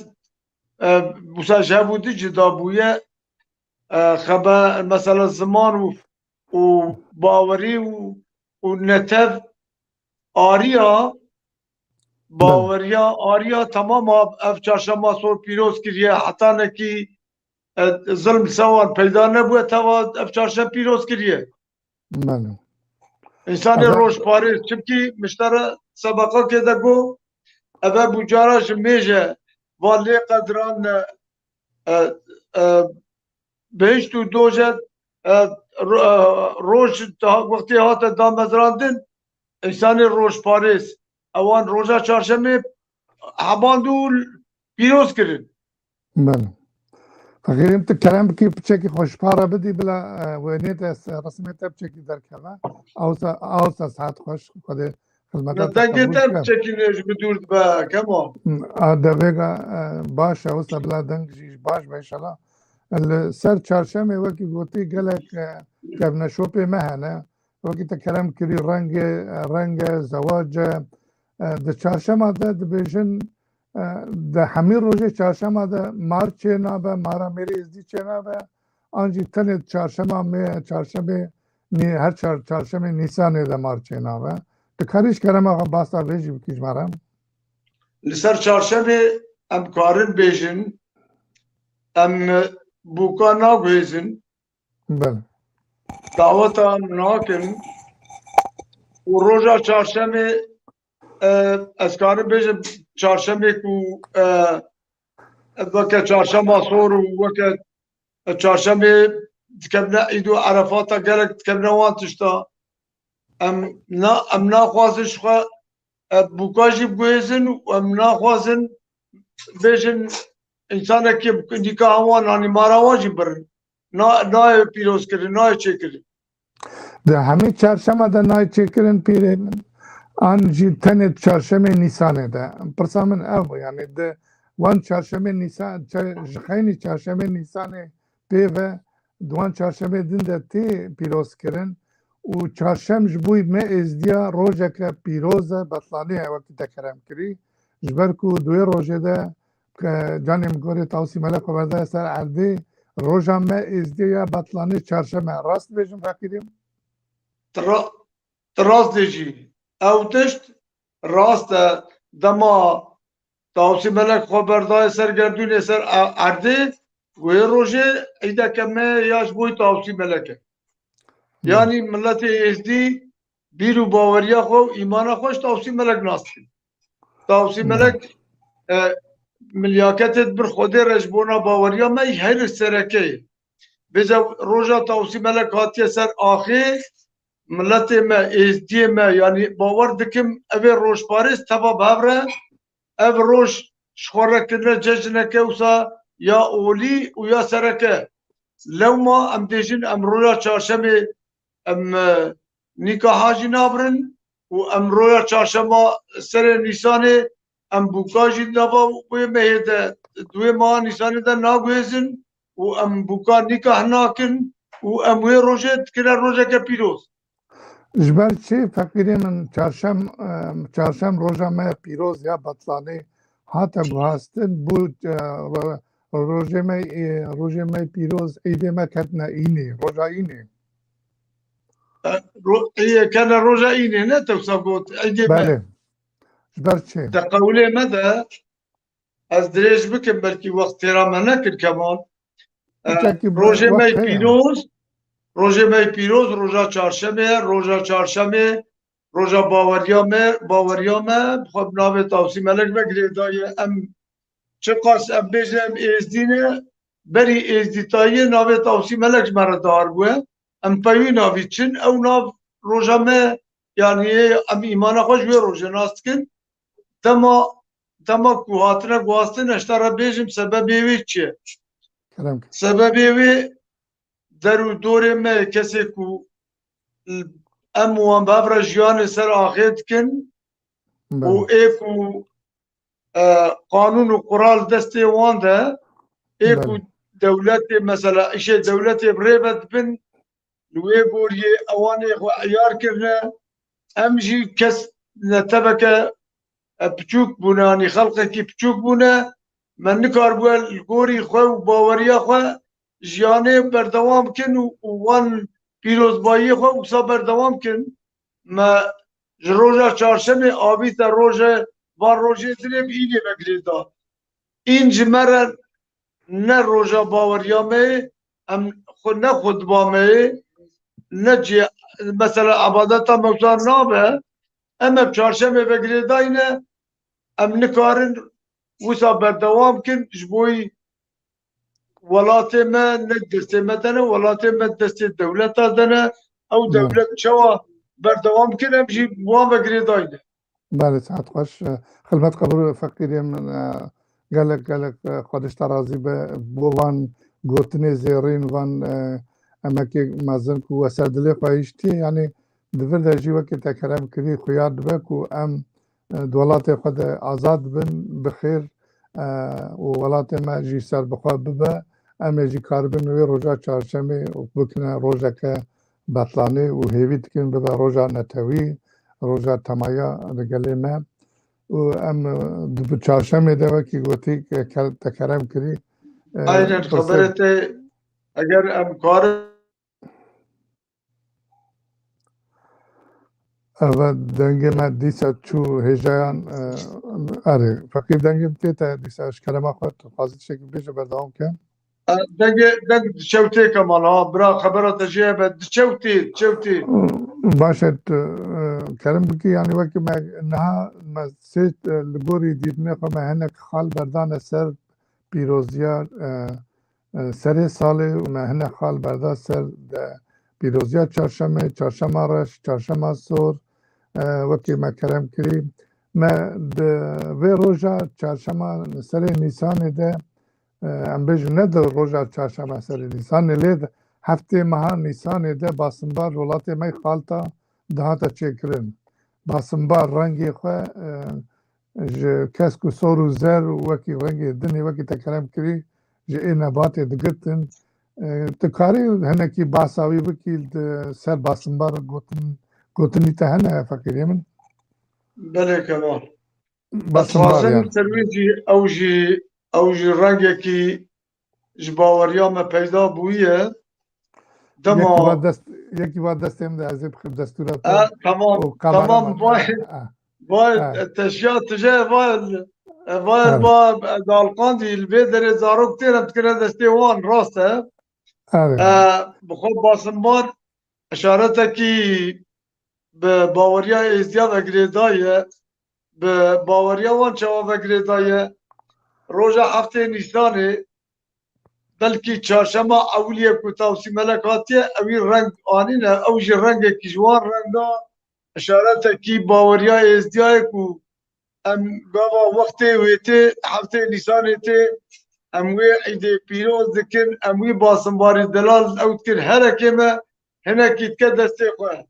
busa jebûdî cida bûye xeber mesela ziman û bawerî û netev ariya baweriya ariya tamam ev çarşema sor pîroz kiriye heta nekî zilm sewan peyda nebûye teva ev çarşem pîroz kiriye بله insanê rojparêz çimkî miştere sebeka kêde got ev bucara ji mêje va lê qediran bihişt û doje roj wextê hate damezrandin insanê rojparêz ewan roja çarşemê heband û pîroz kirin بله فقیرم تو کلام کی بچکی خوشپاره بدی بلا وینیت رسمیت بچکی در کلا اوسا ساعت خوش خود خدمتات dengê قبول te کرد çekîne ji bi dûr dibe Kemal دویگا باش اوسا بلا دنگ جیش باش بایشالا سر چهارشنبه وکی گوتی گلک کبنه شوپی مهنه وکی تا کلام کری رنگ زواج ده چهارشنبه ده بیشن ده همین روزه چهارشنبه ده مارچ نابه مارا میری ازدی چه نابه آنجی تنه چهارشنبه هر چهارشنبه نیسانه ده مارچ نابه ده کاریش کرم آقا باستا بیجی بکیش مارم li ser çarşemê em karin bêjin em bûka naguhêzin بله daweta em nakin û roja çarşemê ez karim bêjim çarşemê ku weke çarşema sor û weke çarşemê dikevne îd û erefata gelek dikevne wan tişta em naxwazin ji xwe bûka jî biguhêzin û em naxwazin bêjin însanekî nîkaha wan anî mara wan jî birin nayê pîrozkirin nayê çêkirin ده همه چهارشنبه ده نای چکرن پیره من آنجی تنه چهارشنبه نیسانه ده پرسا من او یعنی ده وان چهارشنبه نیسان جخینی چهارشنبه نیسانه پیوه دوان چارشمه دین ده تی پیروز کرن و چارشم جبوی ما ازدیا روژه که پیروزه بطلانی وقتی تکرم کری جبر کو دوی روژه ده که جانیم گوری تاوسی ملک و برده سر عرده روژه ما ازدیا بطلانی چارشمه راست بیشم فکریم؟ راست دیجی او تشت راست دما تاوسی ملک خبردار سرگردون سر عرده و روژه ایده که ما یاش بوی تاوسی ملکه یعنی ملت ازدی بیرو باوریا خو ایمان خوش تاوسی ملک ناستیم تاوسی ملک ملیاکتت بر خود رجبونا باوریا ما هر سرکه بجا روژا تاوسی ملک هاتیه سر آخر ملت ما ازدی ما یعنی باور دکم اوه روش پارس تبا بابره او روش شخوره کنه ججنکه وسا یا اولی و یا سرکه لو ما ام دیجین ام رویا چارشمه ام نیکاحاجی نابرن و ام رویا چارشمه سر نیسانه ام بوکاجی نابا بوی مهده دوی ما نیسانه ده ناگویزن و ام بوکا نیکاح ناکن و ام وی روژه تکنه روژه که پیروز جبر چی فکری من چارشم روژه ما پیروز یا بطلانی حتی گوهستن بود روژه ما پیروز ایده ما کتنا اینی روژه اینی كان روجا إيني نتا وسابوت أيدي بله جبر چی تقولي مدى از دريج بكم بلكي وقت ترى ما نكر كمان روجا ماي بيروز روجا چارشمه روجا باوریا ما بخواب ناوه تاوسی ملک بگیره دای ام چه قاس ام بیجم ازدینه بری ازدیتایی ناوه تاوسی ملک مرا دار بوه ام پیوی ناوی چن او ناو روژا ما یعنی ام ایمان خوش بی روژا ناست کن تما کوهاتنه گواستن اشترا بیجم سببی وی چیه سببی وی درو دور ما کسی کو ام وان بابرا جیان سر آخید کن و ایکو قانون و قرال دستی وان ده ایکو دولت مثلا ایشه دولت بریبت بن لوی گوری اوانی خو عیار کرنه ام جی کس نتبکه بچوک بونانی خلقه کی بچوک بونه من نکار بوه گوری خو و باوریا خو جیانه بردوام کن و وان پیروزبایی خو وسا بردوام کن ما روژا چارشمه آبی تا روژه درب اینه بگریدا این جمره نه روژا باوریامه نه خودبامه نه مثلا عبادتا موتان نابه اما چارشمه بگریدا اینه ام نکارن وسا بردوام کن جبوی ولات ما ندسته مدنه ولات ما دسته دولت دنه او دولت شوا بردوام کنم جی وان بگریدا اینه بله ساعت خوش خدمت قبول فکریم گلک خودش ترازی به بوان گوتنی زیرین وان اما که مزن کو وسر دلی خواهیشتی یعنی دور در جیوه که تکرم کری خویاد به کو ام دولات خود آزاد بن بخیر و ولات ما جی سر بخواه ببه ام جی کار بن وی روژا چارشمه و بکنه روژا که بطلانه و هیوید کن ببه روژا نتوی روژا تمایا رگلی ما و ام دو چارشمه ده وکی گوتی تکرم کری aynen خبرته اگر ام کار و دنگه ما دیسا چو هجایان اره فقیر دنگه تیتا دیسا اشکال ما خود خواهد شکل بیشه بردوام کن دنگ شوتي كمان ها برا خبرات جيبه شوتي باشد کرم بکی یعنی وقتی ما سیت لگوری دیدنه خو ما هنک خال بردان سر پیروزیا سر ساله و ما هنک خال بردان سر پیروزیا چارشمه رش چارشمه سور وقتی ما کرم کری ما وی روژا چارشمه سر نیسان ده ام بیجو ند روژا چارشمه سر نیسان لید هفته ماه نیسان ده باسنبار ولات می خالتا دهاتا چکرن باسنبار رنگی خواه کسکو سور و زر وکی رنگی دنی وکی تکرم کری جه ای نبات دگرتن تکاری هنکی باساوی بکیل سر باسنبار گوتنی تا هنه فکری من بله کمال باسنبار دەتخوازن یان سروێتی ئەوژی ڕەنگێکی ji baweriya me peyda bûye dema یکی با دستم ده از بخیر دستورات tamam o kamera tamam vay teşya tije vay ba dalqandî li vê derê zarok têrem dikire destê wan rast e bi xwe basinbar eşaretekî bi baweriya êzdiya vegirêda ye bi baweriya wan çawa vegirêda ye roja heftê Nîsanê belkî çarşema ewliyê ku tawsî melek hatiye ewî reng anîne ew jî rengekî ji wan renga eşaretekî baweriya êzdiyayê ku em gava wextê wê tê heftê Nîsanê tê em wê Eîdê pîroz dikin em wî basinbarî delal ew dikir herekê me hinekî dike destê xwe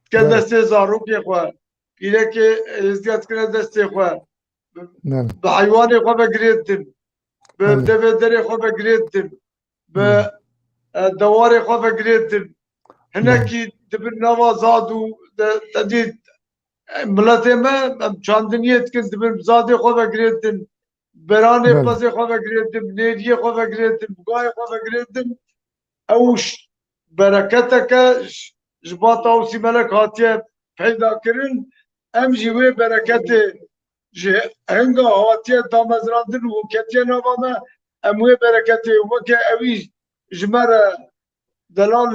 dike destê zarokê xwe pîrekê êzdiya dikire destê xwe bi heywanê xwe vegirê dikin bi devê derê xwe vegirê dikin bi dewarê xwe vegirê dikin hinekî dibin nava zad û tedî miletê me em çandiniyê dikin dibin zadê xwe vegirê dikin beranê pezê xwe vegirê dikin nêriyê xwe vegirê dikin bugayê xwe vegirê dikin ew bereketeke ji ba tawsî melek hatiye peyda kirin em jî wê bereketê ji hinga hatiye damezrandin û ketiye nava me em wê bereketê weke ewî ji me re delal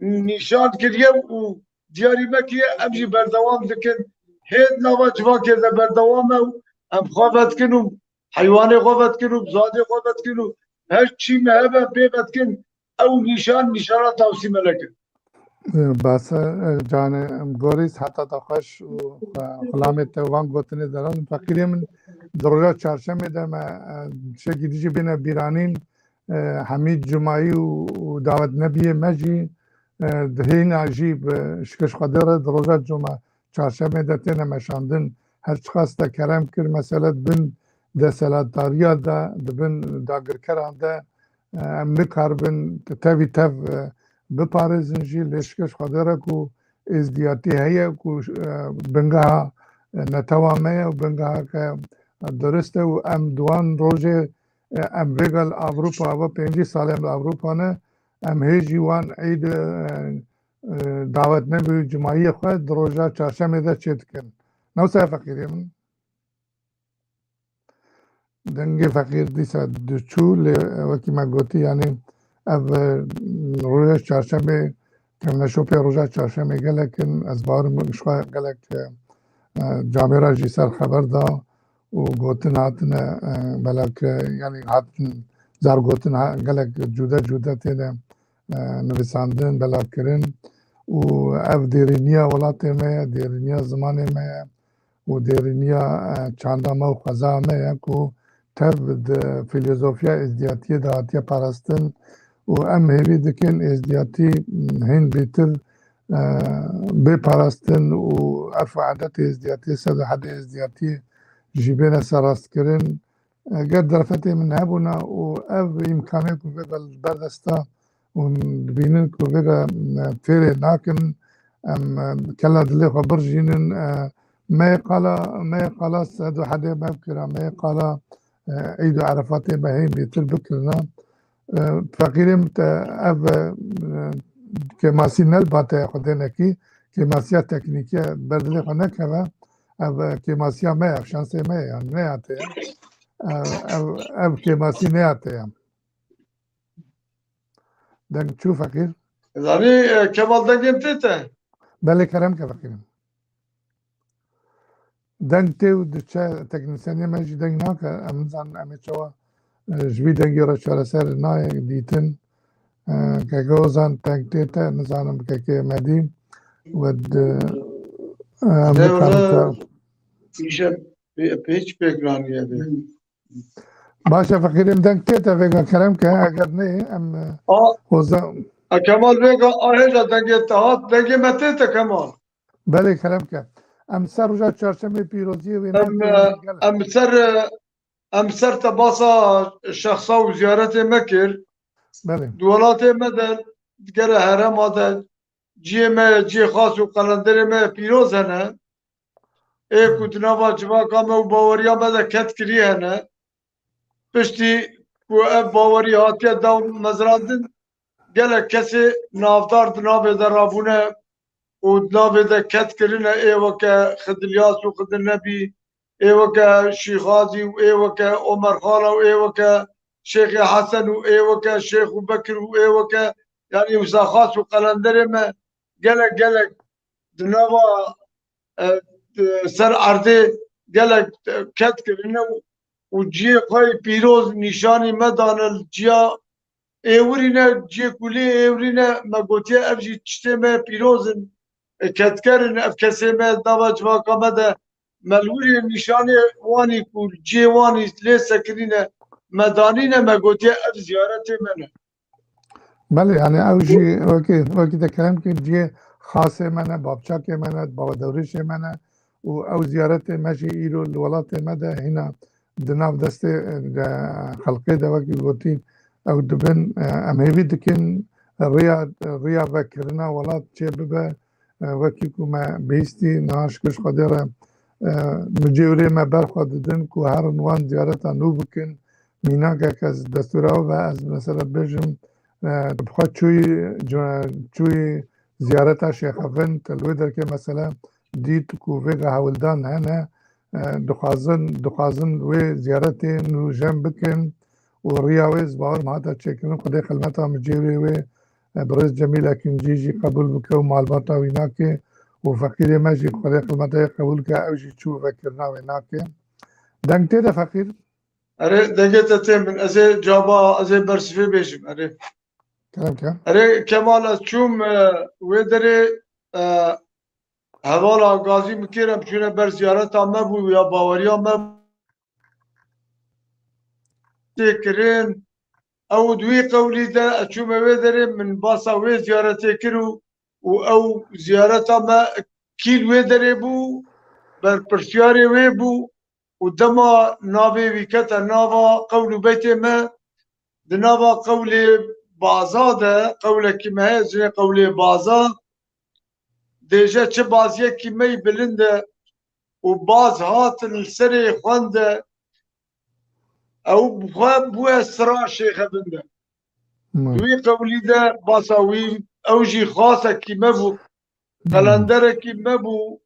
nîşan kiriye û diyarî me kiriye em jî berdewam dikin hêd nava civakê de berdewam e em xwe vedikin û heywanê xwe vedikin û zadê xwe vedikin û her çî me hebe pê vedikin ew nîşana tawsî melek e باسه جانه گوریس حتی تا خوش و غلامت وان گوتنی دارن فقیری من دروجا چهارشنبه ده ما شکی دیجی بین بیرانین حمید جمعی و دعوت نبی مجی دهین عجیب شکش خدره دروجا جمعه چهارشنبه ده تینه مشاندن هر چخواست کرم کر مثلا بین ده سلطداریا ده بین داگرکران ده امریکار بین تاوی تاو بپارێزن jî lêşkeş xwe re ku êzdiyatî heye ku bingeha netewa me ye û bingeheke durist e û em duan rojê em vêgal Avropa ve 5 salê li Avropa ne em hêjî wan eîd dawetnamê û cimayiyê xwe di roja çarşemê de çê dikin newsa feqîrê min dengê feqîr dîsa diçû lê wekî me gotî yanî ev roja çarşemê kevneşopê roja çarşemê gelekin ez barim xwe gelek camêra jî ser xeber da û gotin hatine belek yanî hatin zargotin gelek cuda cuda têne nivîsandin belavkirin û ev dêrîniya welatê me ye dêrîniya zimanê me ye û dêrîniya çanda me û xweza me ye ku tev di filozofya êzdiyatiyê de hatiye parastin û em hêvî dikin êzdiyatî hên bêtir bêparastin û erf û edetê êzdiyatiyê ser hedê êzdiyatiyê jî bêne serrastkirin ger derfetê min hebûne û ev îmkanê ku vêga li berdesta û dibînin ku vêga fêrê nakin em kela dilê xwe birjînin me qala sed û hedê me bikira me qala Eîd û Erefatê me hên bêtir bikirine فقیرم ev kemasî nelbate xwedênekî kemasiya teknîkî berdilê xwe nekeve ev kemasiya me ye şansê me ye yani nehate ye ev kemasî nehate ye deng çû feqîr zanî Kemal dengên tê te belê kerem ke feqîrim deng tê û diçe teknîsyeniye me jî deng nake em nizanin em ê çawa ji vî dengê re çareser nayê dîtin keke ozan deng tê te nizanim keke medî we hiç pêkranîye bê baş e feqîrêm deng tê te vêga kerem ke eger neyê em hozan Kemal vêga ahêja dengê te hat dengê me tê te Kemal belê kerem ke em ser roja çarşemê pîroziyê wê em ser te basa şexsa û ziyaretê me kir بله دولات مدن گل هرم آده جی ما جی خاص و قلندر ما پیروز هنه ای کدناوا جوا کام و باوریا مده کت کری هنه پشتی کو باوری هاتیه داو مزراندن گل کسی نافدار دنابه در رابونه و دنابه در کت کرنه ای وکه خدلیاس و خدل نبی ای وکه شیخازی و ای وکه عمر خاله و ای وکه شیخ حسن و ای وکه شیخ بکر و ای وکه یعنی وساخاس و قلندر ما گلک دنابا سر عرضه گلک کت کرنه و جی قای پیروز نشانی مدانل جیا ایورینه جی کلی ایورینه مگوتی افجی چته ما پیروزن کتکرن اف کسی ما دوا جواکا مده ملوری نشانی وانی کل جی وانی لیسه کرینه مدانینه مگوتی اف زیارت منه بله یعنی اوجی وکی تکلم که جی خاصه منه بابچاک منه بابا دورش منه و او زیارت مجی ایرو الولات مده هنا دناف دست خلقه ده وکی گوتی او دبن ام هیوی دکن ریا وکرنا ولات چه ببه وکی که ما بیستی نهاش کش قدره مجیوری ما برخواد دن که هر عنوان زیارتا نو بکن مینا که از دستوره و از مثلا بجم بخواد چوی زیارت شیخ افن تلوی در که مثلا دید که ویگا حولدان هنه دخوازن وی زیارت نو جم بکن و ریاویز باور مهاتا چکن خدای خلمتا مجیوری وی برز جمیل اکنجیجی قبول بکه و معلوماتا وینا که و فقیر مجی خدای خلمتا قبول که اوجی چو فکرنا وینا که دنگ تیده فقیر اره دنگه تته من از جابا از برسفی بیشم اره کلام که اره کمال از چوم وی داره حوالا غازی مکیرم چونه بر زیارت هم مبو یا باوری هم مبو تکرین او دوی قولی ده اچوم وی داره من باسا وی زیارت کرو و او زیارت هم کیل وی داره بو بر پرسیاری وی بو و دما ناوی ویکتا ناوا قول بیت ما دناوا قول بازا ده قول کمه هزنه قول بازا دیجا چه بازیه کمی بلنده و باز هاتن السری خونده او بخواه بو اسرا شیخ بنده دوی قولی ده باساوی اوجی خاصه کمه بو قلندره کمه بو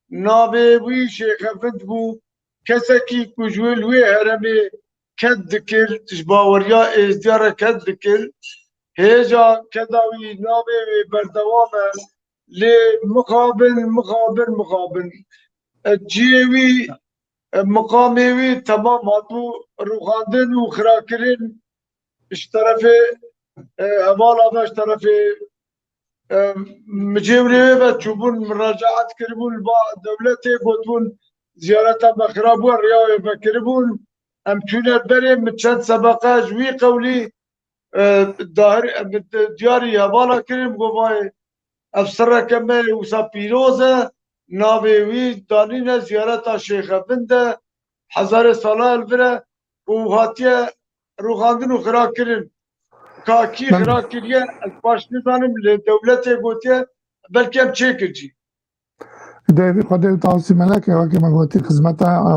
ناوی وی شیخ بند بو کسی کی کجوی لوی هرمی کد دکر تشباوریا ازدیار کد دکر هیجا کداوی ناوی بردوامه لی مقابل جیوی مقاموی تمام هاتو روخاندن و خراکرین اش طرف حوالا باش طرف مجیوری و چوبون مراجعات کربون با دولتی گوتون زیارتا بخرابون ریاوی بکربون ام چونه بریم چند سبقه جوی قولی دیاری حوالا کریم گوای افسر کمه وسا پیروزه ناویوی دانین زیارت شیخ بنده 1000 ساله البره و هاتیه روخاندن و خراک کرن که کی خراک کریه از باش نزانم دولت گوتیه بلکه هم چه کرجی ده خود تاوسی ملک وقتی مگوتی خدمتا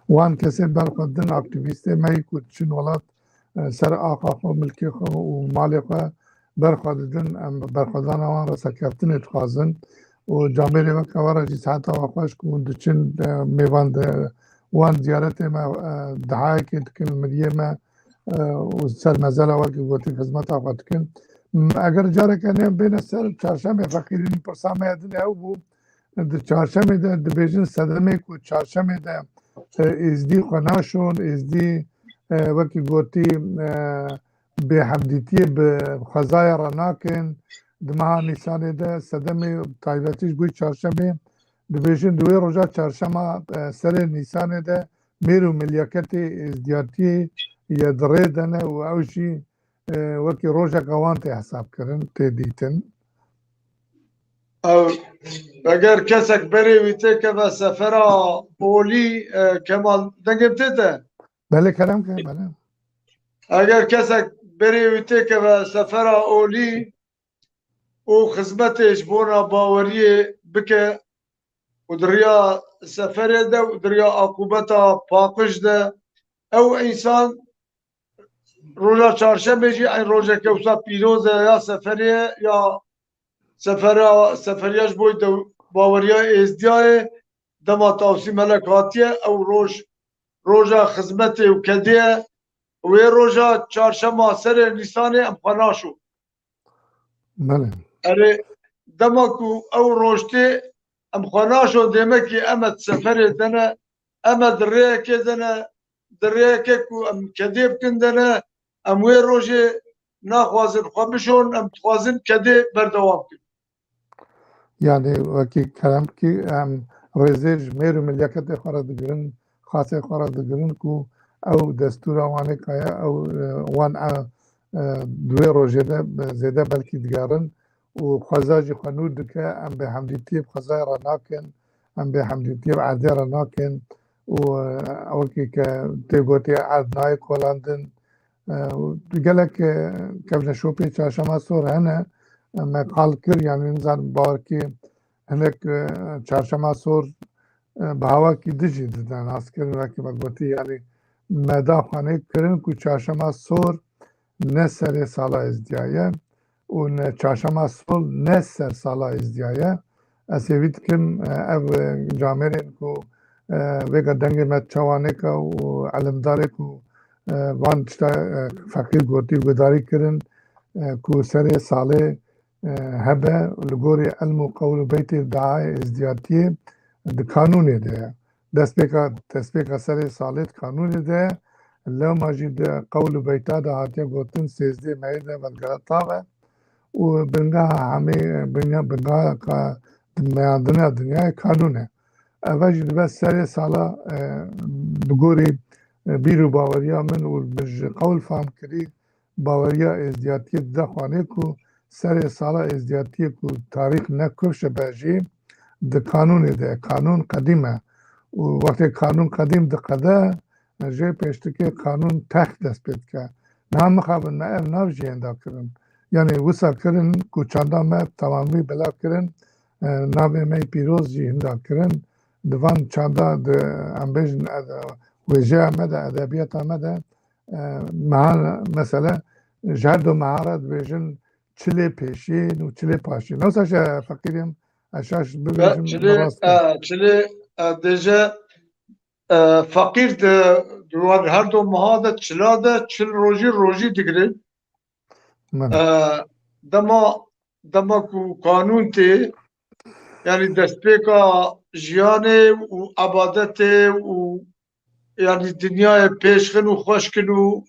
وان کسی برخوردن اکتیویسته می کود چون ولات سر آقا خو ملکی خو و مالی خو برخوردن برخوردن وان را سکفتن اتخازن و جامعه وقت وارا جی ساعتا وقاش کون دچن میوان وان زیارت ما دعای که تکن مدیه ما و سر مزال وقتی گوتی خدمتا وقت کن اگر جاره کنیم بین سر چهارشنبه فقیرین پرسامه دنیا او بود چهارشنبه ده دبیجن صدمه کو چهارشنبه ده ازدی خناشون ازدی وکی گوتی به حمدیتی به خزای رناکن دمها نیسانه ده صدمه تایبتیش گوی چهارشنبه دبیجن دوی روژا چهارشنبه سر نیسانه ده میرو ملیاکت ازدیاتی یا دره دنه و اوشی وکی روژا قوان تی حساب کرن تی دیتن او اگر کسک بری ویته که به سفر اولی کمال دنگم تیته بله کلام که بله اگر کسک بریویته که و سفر اولی و خدمتش بونا باوریه بکه و دریا سفر ده و دریا عقوبتا پاکش ده او انسان روزا چهارشنبه جی این روزا که وسا پیروزه یا سفریه یا سفریاش بوی باوریا ازدیای دما تاوسی ملکاتیه او روزا خدمت و کدیه و روزا چهارشنبه سر نیسان امخاناشو بله اره دما کو او روشته امخاناشو دیمه که امد سفر دنه امد ریه که دنه دریه که کو ام کدیه بکن دنه ام وی روزه نخوازن خواه بشون ام تخوازن کدیه بردوام کن يعني وكي كلام كي رزيج ميرو ملياكت خرا دقرن خاصة خرا دقرن كو او دستور وانه كايا او وان دوی روژه ده زیده بلکی دگرن و خوزاجی خانود دکه ام به حمدیتی بخزای را ناکن ام به حمدیتی بعدی را ناکن و اوکی که تیگوتی عدنای کولاندن گلک کبن شوپی چاشما سور هنه مقال کر یعنی نزان باور که هنک چاشما سور بهوا کی دجی دادن اسکر را که بگوتی یعنی مدا خانه کرن کو چاشما سور نه سر سالا ازدیایه و نه چاشما سور نه سر سالا ازدیایه اسیویت کم او جامعه کو وگا دنگ مت چوانه کا و علمدار کو وان چتا فقیر گوتی گداری کرن کو سر ساله هبه لگوری علم و قول بیت دعای ازدیاتیه د قانون ده دست سر سالت قانون ده لو ماجد قول بیتا ده هاتیا گوتن سیزده مایده و غلطاوه و بنگاه همه بنگاه که دنیا قانونه اوجه بس سر سالا لگوری بیرو باوریا من و بج قول فهم کری باوریا ازدیاتی ده خانه کو سر سالا ازدیاتی کو تاریخ نکوش باجی ده قانون ده قانون قدیمه و وقتی قانون قدیم ده قده جه پیشتکی قانون تخت دست بید که نه مخابن نه ار ناو جه اندا کرن یعنی وسا کرن کو چاندا ما تمامی بلا کرن ناو می پیروز جه اندا کرن دوان چاندا ده امبیجن وجه آمده ادبیات آمده مثلا جهد و مهارت بیجن چلی پیشین و چلی پاشین نوساش فقیریم اشاش ببیجم براست چلی دیجه فقیر دوار هر دو مهاده چلا ده چل روژی دیگره دما کو قانون تی یعنی دستپیکا جیانه و عبادت و یعنی دنیای پیشخن و خوشکن و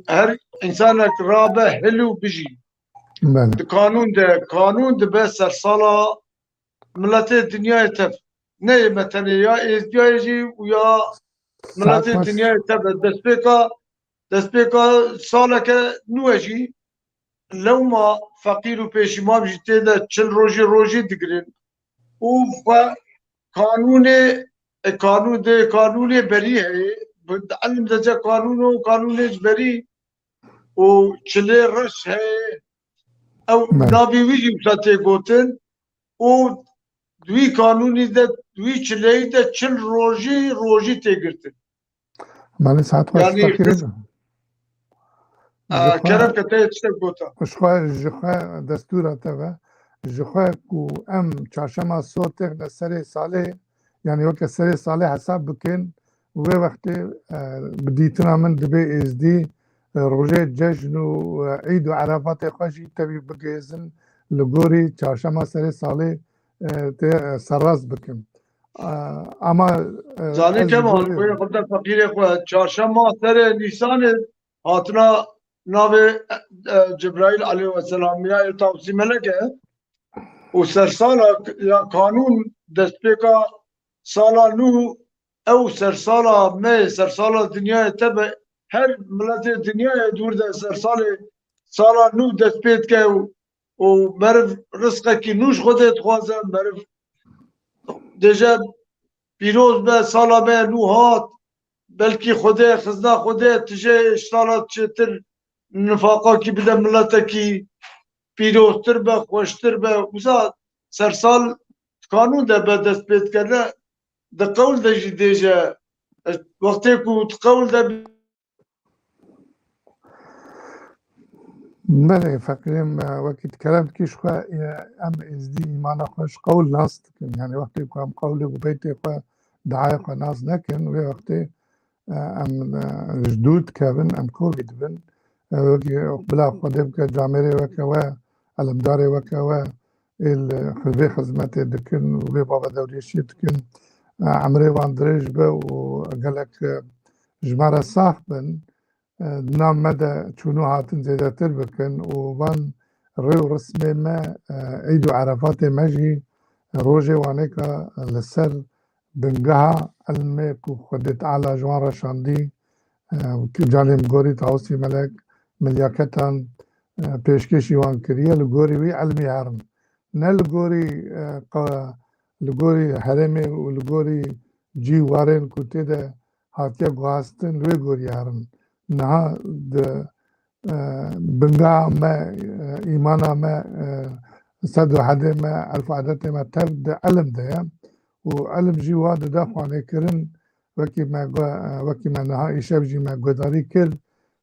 هر انسان رابه هلو بجی قانون ده به سر سالا ملت دنیای تف نه مثلا یا ازدیای جی و یا ملت دنیای تف دستپیکا سالا که نوه جی لو ما فقیر و پیشیما بجی تیده چل روژی دگرین و قانون بری ہے علم دجا قانون بری و چلے رش ہے او نابی ویجی بساتے گوتن و دوی قانونی ده دوی چلے ده چل روژی تے گرتن مالی ساعت وقت فقیرین کرم کتے چتک گوتا جخواه دستور تبا جخواه کو ام چاشما صوتك لسر ساله يعني وقت سر ساله حساب بكن و وقت بديتنا من دبي ازدي روجه جشن و عيد و عرفات خوشي تبي بجهزن لغوري چاشما سر ساله سراز بكن اما زاني كمان کوئی خدا فقیر خود چاشما سر نیسان هاتنا ناو جبرائیل علیه السلام یا توصی ملک ہے و سر سالا یا قانون دستپیکا سالا نو او سر سالا می سر سالا دنیای تبع هر ملت دنیای دور ده سالا نو دست پید که و مرف رزقه کی نوش خودت خوازه مرف دیجه پیروز به سالا به نو هات بلکی خوده خزنا خوده تجه اشتالات چتر نفاقا کی بده ملتکی پیروزتر به خوشتر به وزا سرسال قانون ده به دست پید کرده ده قول ده جی دیجه وقتی که قول ده بله فکرم وقتی کلام کیش خواه ام ازدی ایمان خوش قول ناس کن يعني وقتی که هم قول بیت خواه دعای خواه ناس نکن و وقتی ام جدود کبن ام کولی دبن وقتی بلا خود بکه جامعه وکه و علمدار وکه و الخلفی خدمت دکن و بابا دوریشی دکن عمري وان دريج به وقالك جمارة صاح بن نام مدى شنو هاتن زيادة تربكن وبان ريو رسمي ما عيدو عرفات مجي روجي وانيكا لسر بنقها الميك وخدت على جمارة شاندي جالي مقوري تاوسي ملك ملياكتان پیشکشی وان کریه لگوری وی علمی هرم نه لگوری حرمه و لگوری جی وارن کتی ده هاتیه گواستن لوی گوری هرم نه ده بنگاه ما ایمانا ما صد و حده ما الف عدت ما تب ده علم ده و علم جی واد ده خوانه کرن وکی ما نها ایشب جی ما گداری کر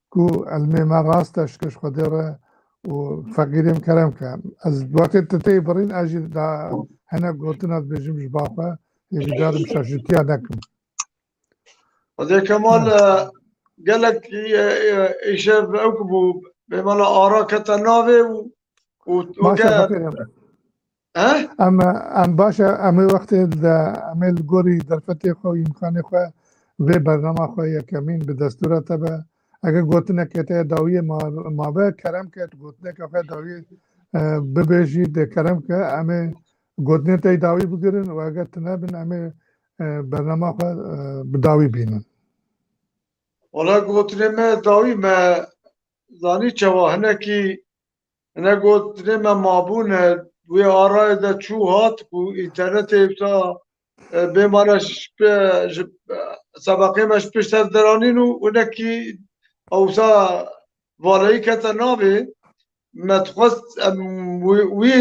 کو علمي ما راستش كش قدره وفقيريم كلام كان از وقت تتي برين اجي دا هنا قلتنا بجمش باقة يبدار مشاشتيا نكم وده كمال قال لك يشاب أوكبو بمالا آراء كتناوي باشا فقيريم ها؟ ام باشا ام وقت ام الجوري درفتي خو يمكاني خو في برنامج خو يكمين بدستورة تبع اگر گوتنه که داوی ما به کرم که گوتنه که داوی ببیجید کرم که همه گوتنه تی داوی بگیرن و اگر تنه بین همه برنامه خود بداوی بینن ولا گوتنه ما داوی ما زانی چواهنه کی نه گوتنه ما مابونه وی آرای ده چو هات و اینترنت ایفتا بمانش سبقه مش پیشتر درانین و نکی اوسا والایی کتا نابه متخص وی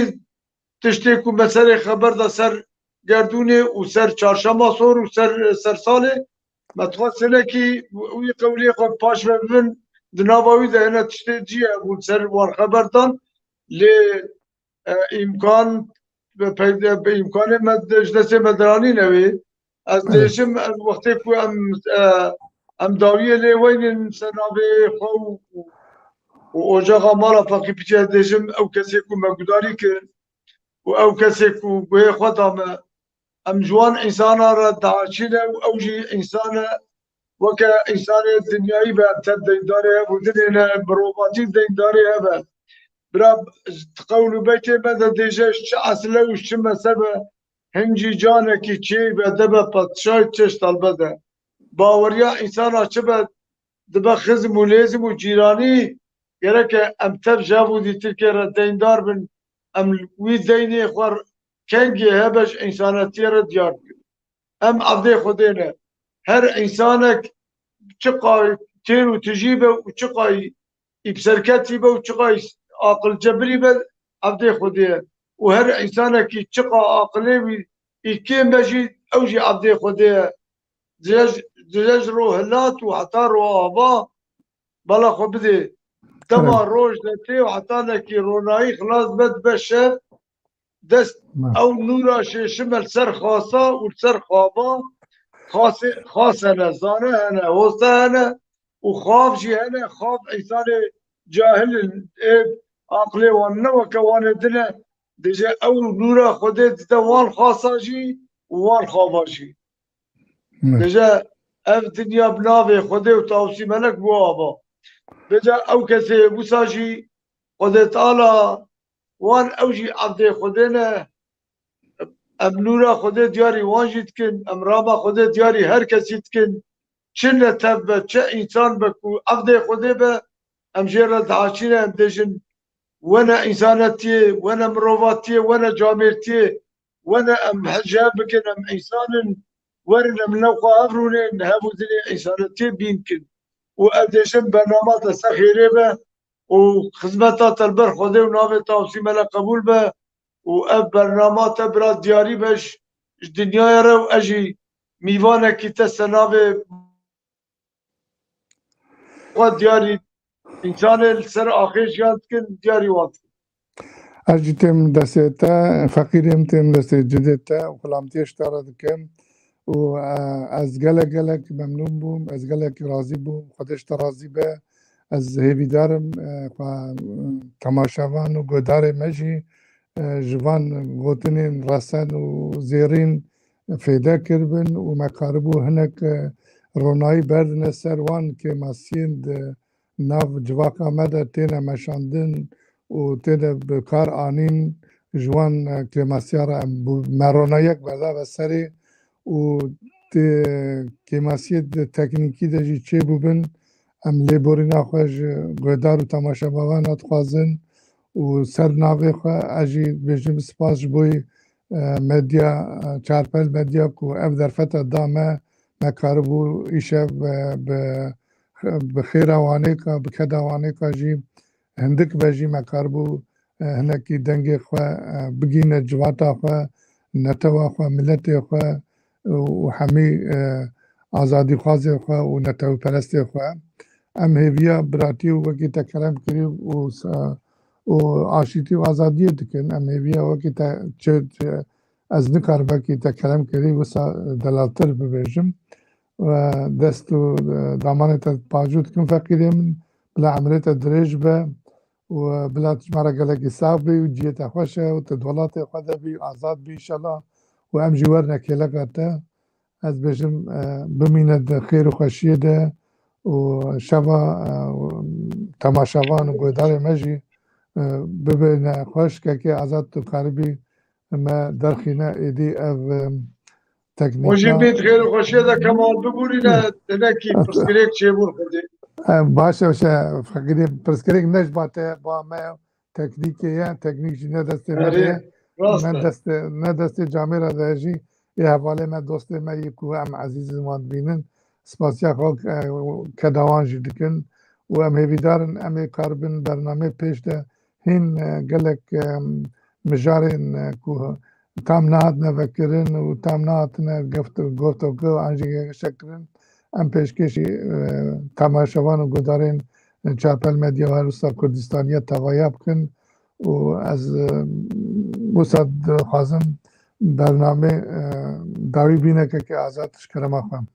تشتیکو مسر خبر دا سر گردونه و سر چارشنبه سور و سر ساله متخص نکی وی قولی خود پاش ببین دناباوی ده هنه تشتی جیه و سر وار خبر دان لی امکان به امکان مجلس مدرانی نوی از دیشم وقتی که ام داویه لی وین سنابه خو و اجاقا مالا فقی پیچه دیشم او کسی که مگوداری کرد و او کسی که گوه خود ام جوان انسان را دعاچینه و او جی انسان وکه انسان دنیایی به امتد دینداره و دنیا بروباتی دینداره هبه برا قول بیتی بده دیجش چه اصله و چه مذهبه هنجی جانه کی چی به دبه پادشاه چش طلبده باوریا انسان ها چه به دبه خزم و لیزم و جیرانی گره که ام تب جابو دیتر که را دیندار بن ام وی دینی خور کنگی هبش انسانتی را دیار کن ام عبده خودینه هر انسانک چه قای تیر و تجیبه و چه قای ابسرکتی به و چه قای عقل جبری به عبده خودیه و هر انسان که چه قای عقلی وی ایکیم بجید اوجی عبده خودیه زیج رو هلات و حتی رو آبا بلا خو بده دما روش دتی و حتی نکی رونایی خلاص بد بشه دست او نورا شمل سر خاصا و سر خوابا خاص هنه زانه هنه حوصه هنه و خواب جی هنه خواب انسان جاهل عقلی وان نو کوان دنه دیجه او نورا خودت دوان خاصا جی وان خوابا جی دیجه اف دنیا بناوه خوده و تاوسی ملک بو آبا بجا او کسی بوسا جی خودت آلا وان او جی عبد خودنه ام نورا خودت دیاری وان جید کن ام راما خودت دیاری هر کسی کن چه نتب چه انسان بکو عبد خوده به ام جیرا دعاچینه ام دیجن وانا انسانتي وانا مرواتي وانا جامرتي وانا ام حجاب بكن ام انسان ورنا من نوقع افرونين هابو دنيا انسانتي بيمكن واديشن برنامج سخيره و خدمتات البر خوده و ناوی تاوسی ملا قبول به و اف برنامات برا دیاری بش دنیای رو اجی میوانه کی تسناوی خود دیاری انسان سر آخر یاد کن دیاری وات اجی تیم دسته تا فقیریم تیم دسته جدید تا و خلامتی اشتاره دکم و از گلک ممنون بوم از گلک راضی بوم خودش راضی به از هیوی دارم و تماشاوان و گودار مجی جوان گوتنین رسن و زیرین فیدا کربن و مکاربو هنک رونایی بردن سروان که مسین ناو جواقا مده تینا مشاندن و تینا بکار آنین جوان کلماسیارا مرونایک برده بسری و کلماسیت تکنیکی ده جی چه بوبن ام لیبورینا خوش گودار و تماشا باوانات خوازن و سر ناوی خو اجی بجیم سپاس بوی مدیا چارپل مدیا کو اف درفت دامه مکاربو ایشه بخیر وانه کا بکدا وانه کا جی هندک بجی مکاربو هنکی دنگی خو بگینه جواتا خو نتوا خو ملت خو و همی آزادی خوازی خو و نتو پرستی خو ام هیویا براتی و وکی تکرم کری و آشیتی و آزادی دکن ام هیویا وکی از نکار وکی تکرم کری و دلالتر ببیجم و دست و دامانت پاجود کن فقیریم بلا عملیت دریج به و بلا تجمعه گلگی صاف بی و جیت خوشه و تدولات خود بی آزاد بی انشالله و ام جوار نکیله تا از بجم بمیند خیر و خوشیه ده و شبا تماشاوان و گودار مجی ببینه خوش که آزاد تو کاربی ما درخینه ایدی او وجی تکنیکا بیت خیر و خوشیه ده کمال ببوری نه دنکی پرسکریک چه بور خوده باشه فقیری پرسکریک نش باته با ما تکنیکی یا تکنیکی نه دسته مده نه دسته جامعه را دهجی یه حواله ما دوست ما یکو هم عزیز ما بینن سپاسیا خاک کدوان جی دکن و ام هیویدارن ام کاربن برنامه پیش ده هین گلک مجارن کو تام نهات نفکرن و تام نهات گفتو گو انجی شکرن ام پیشکشی تماشاوان و گدارین چاپل مدیا و روستا کردستانیه تغایب کن و از وسط خوازم برنامه داوی بینه که آزادش کرم آخوام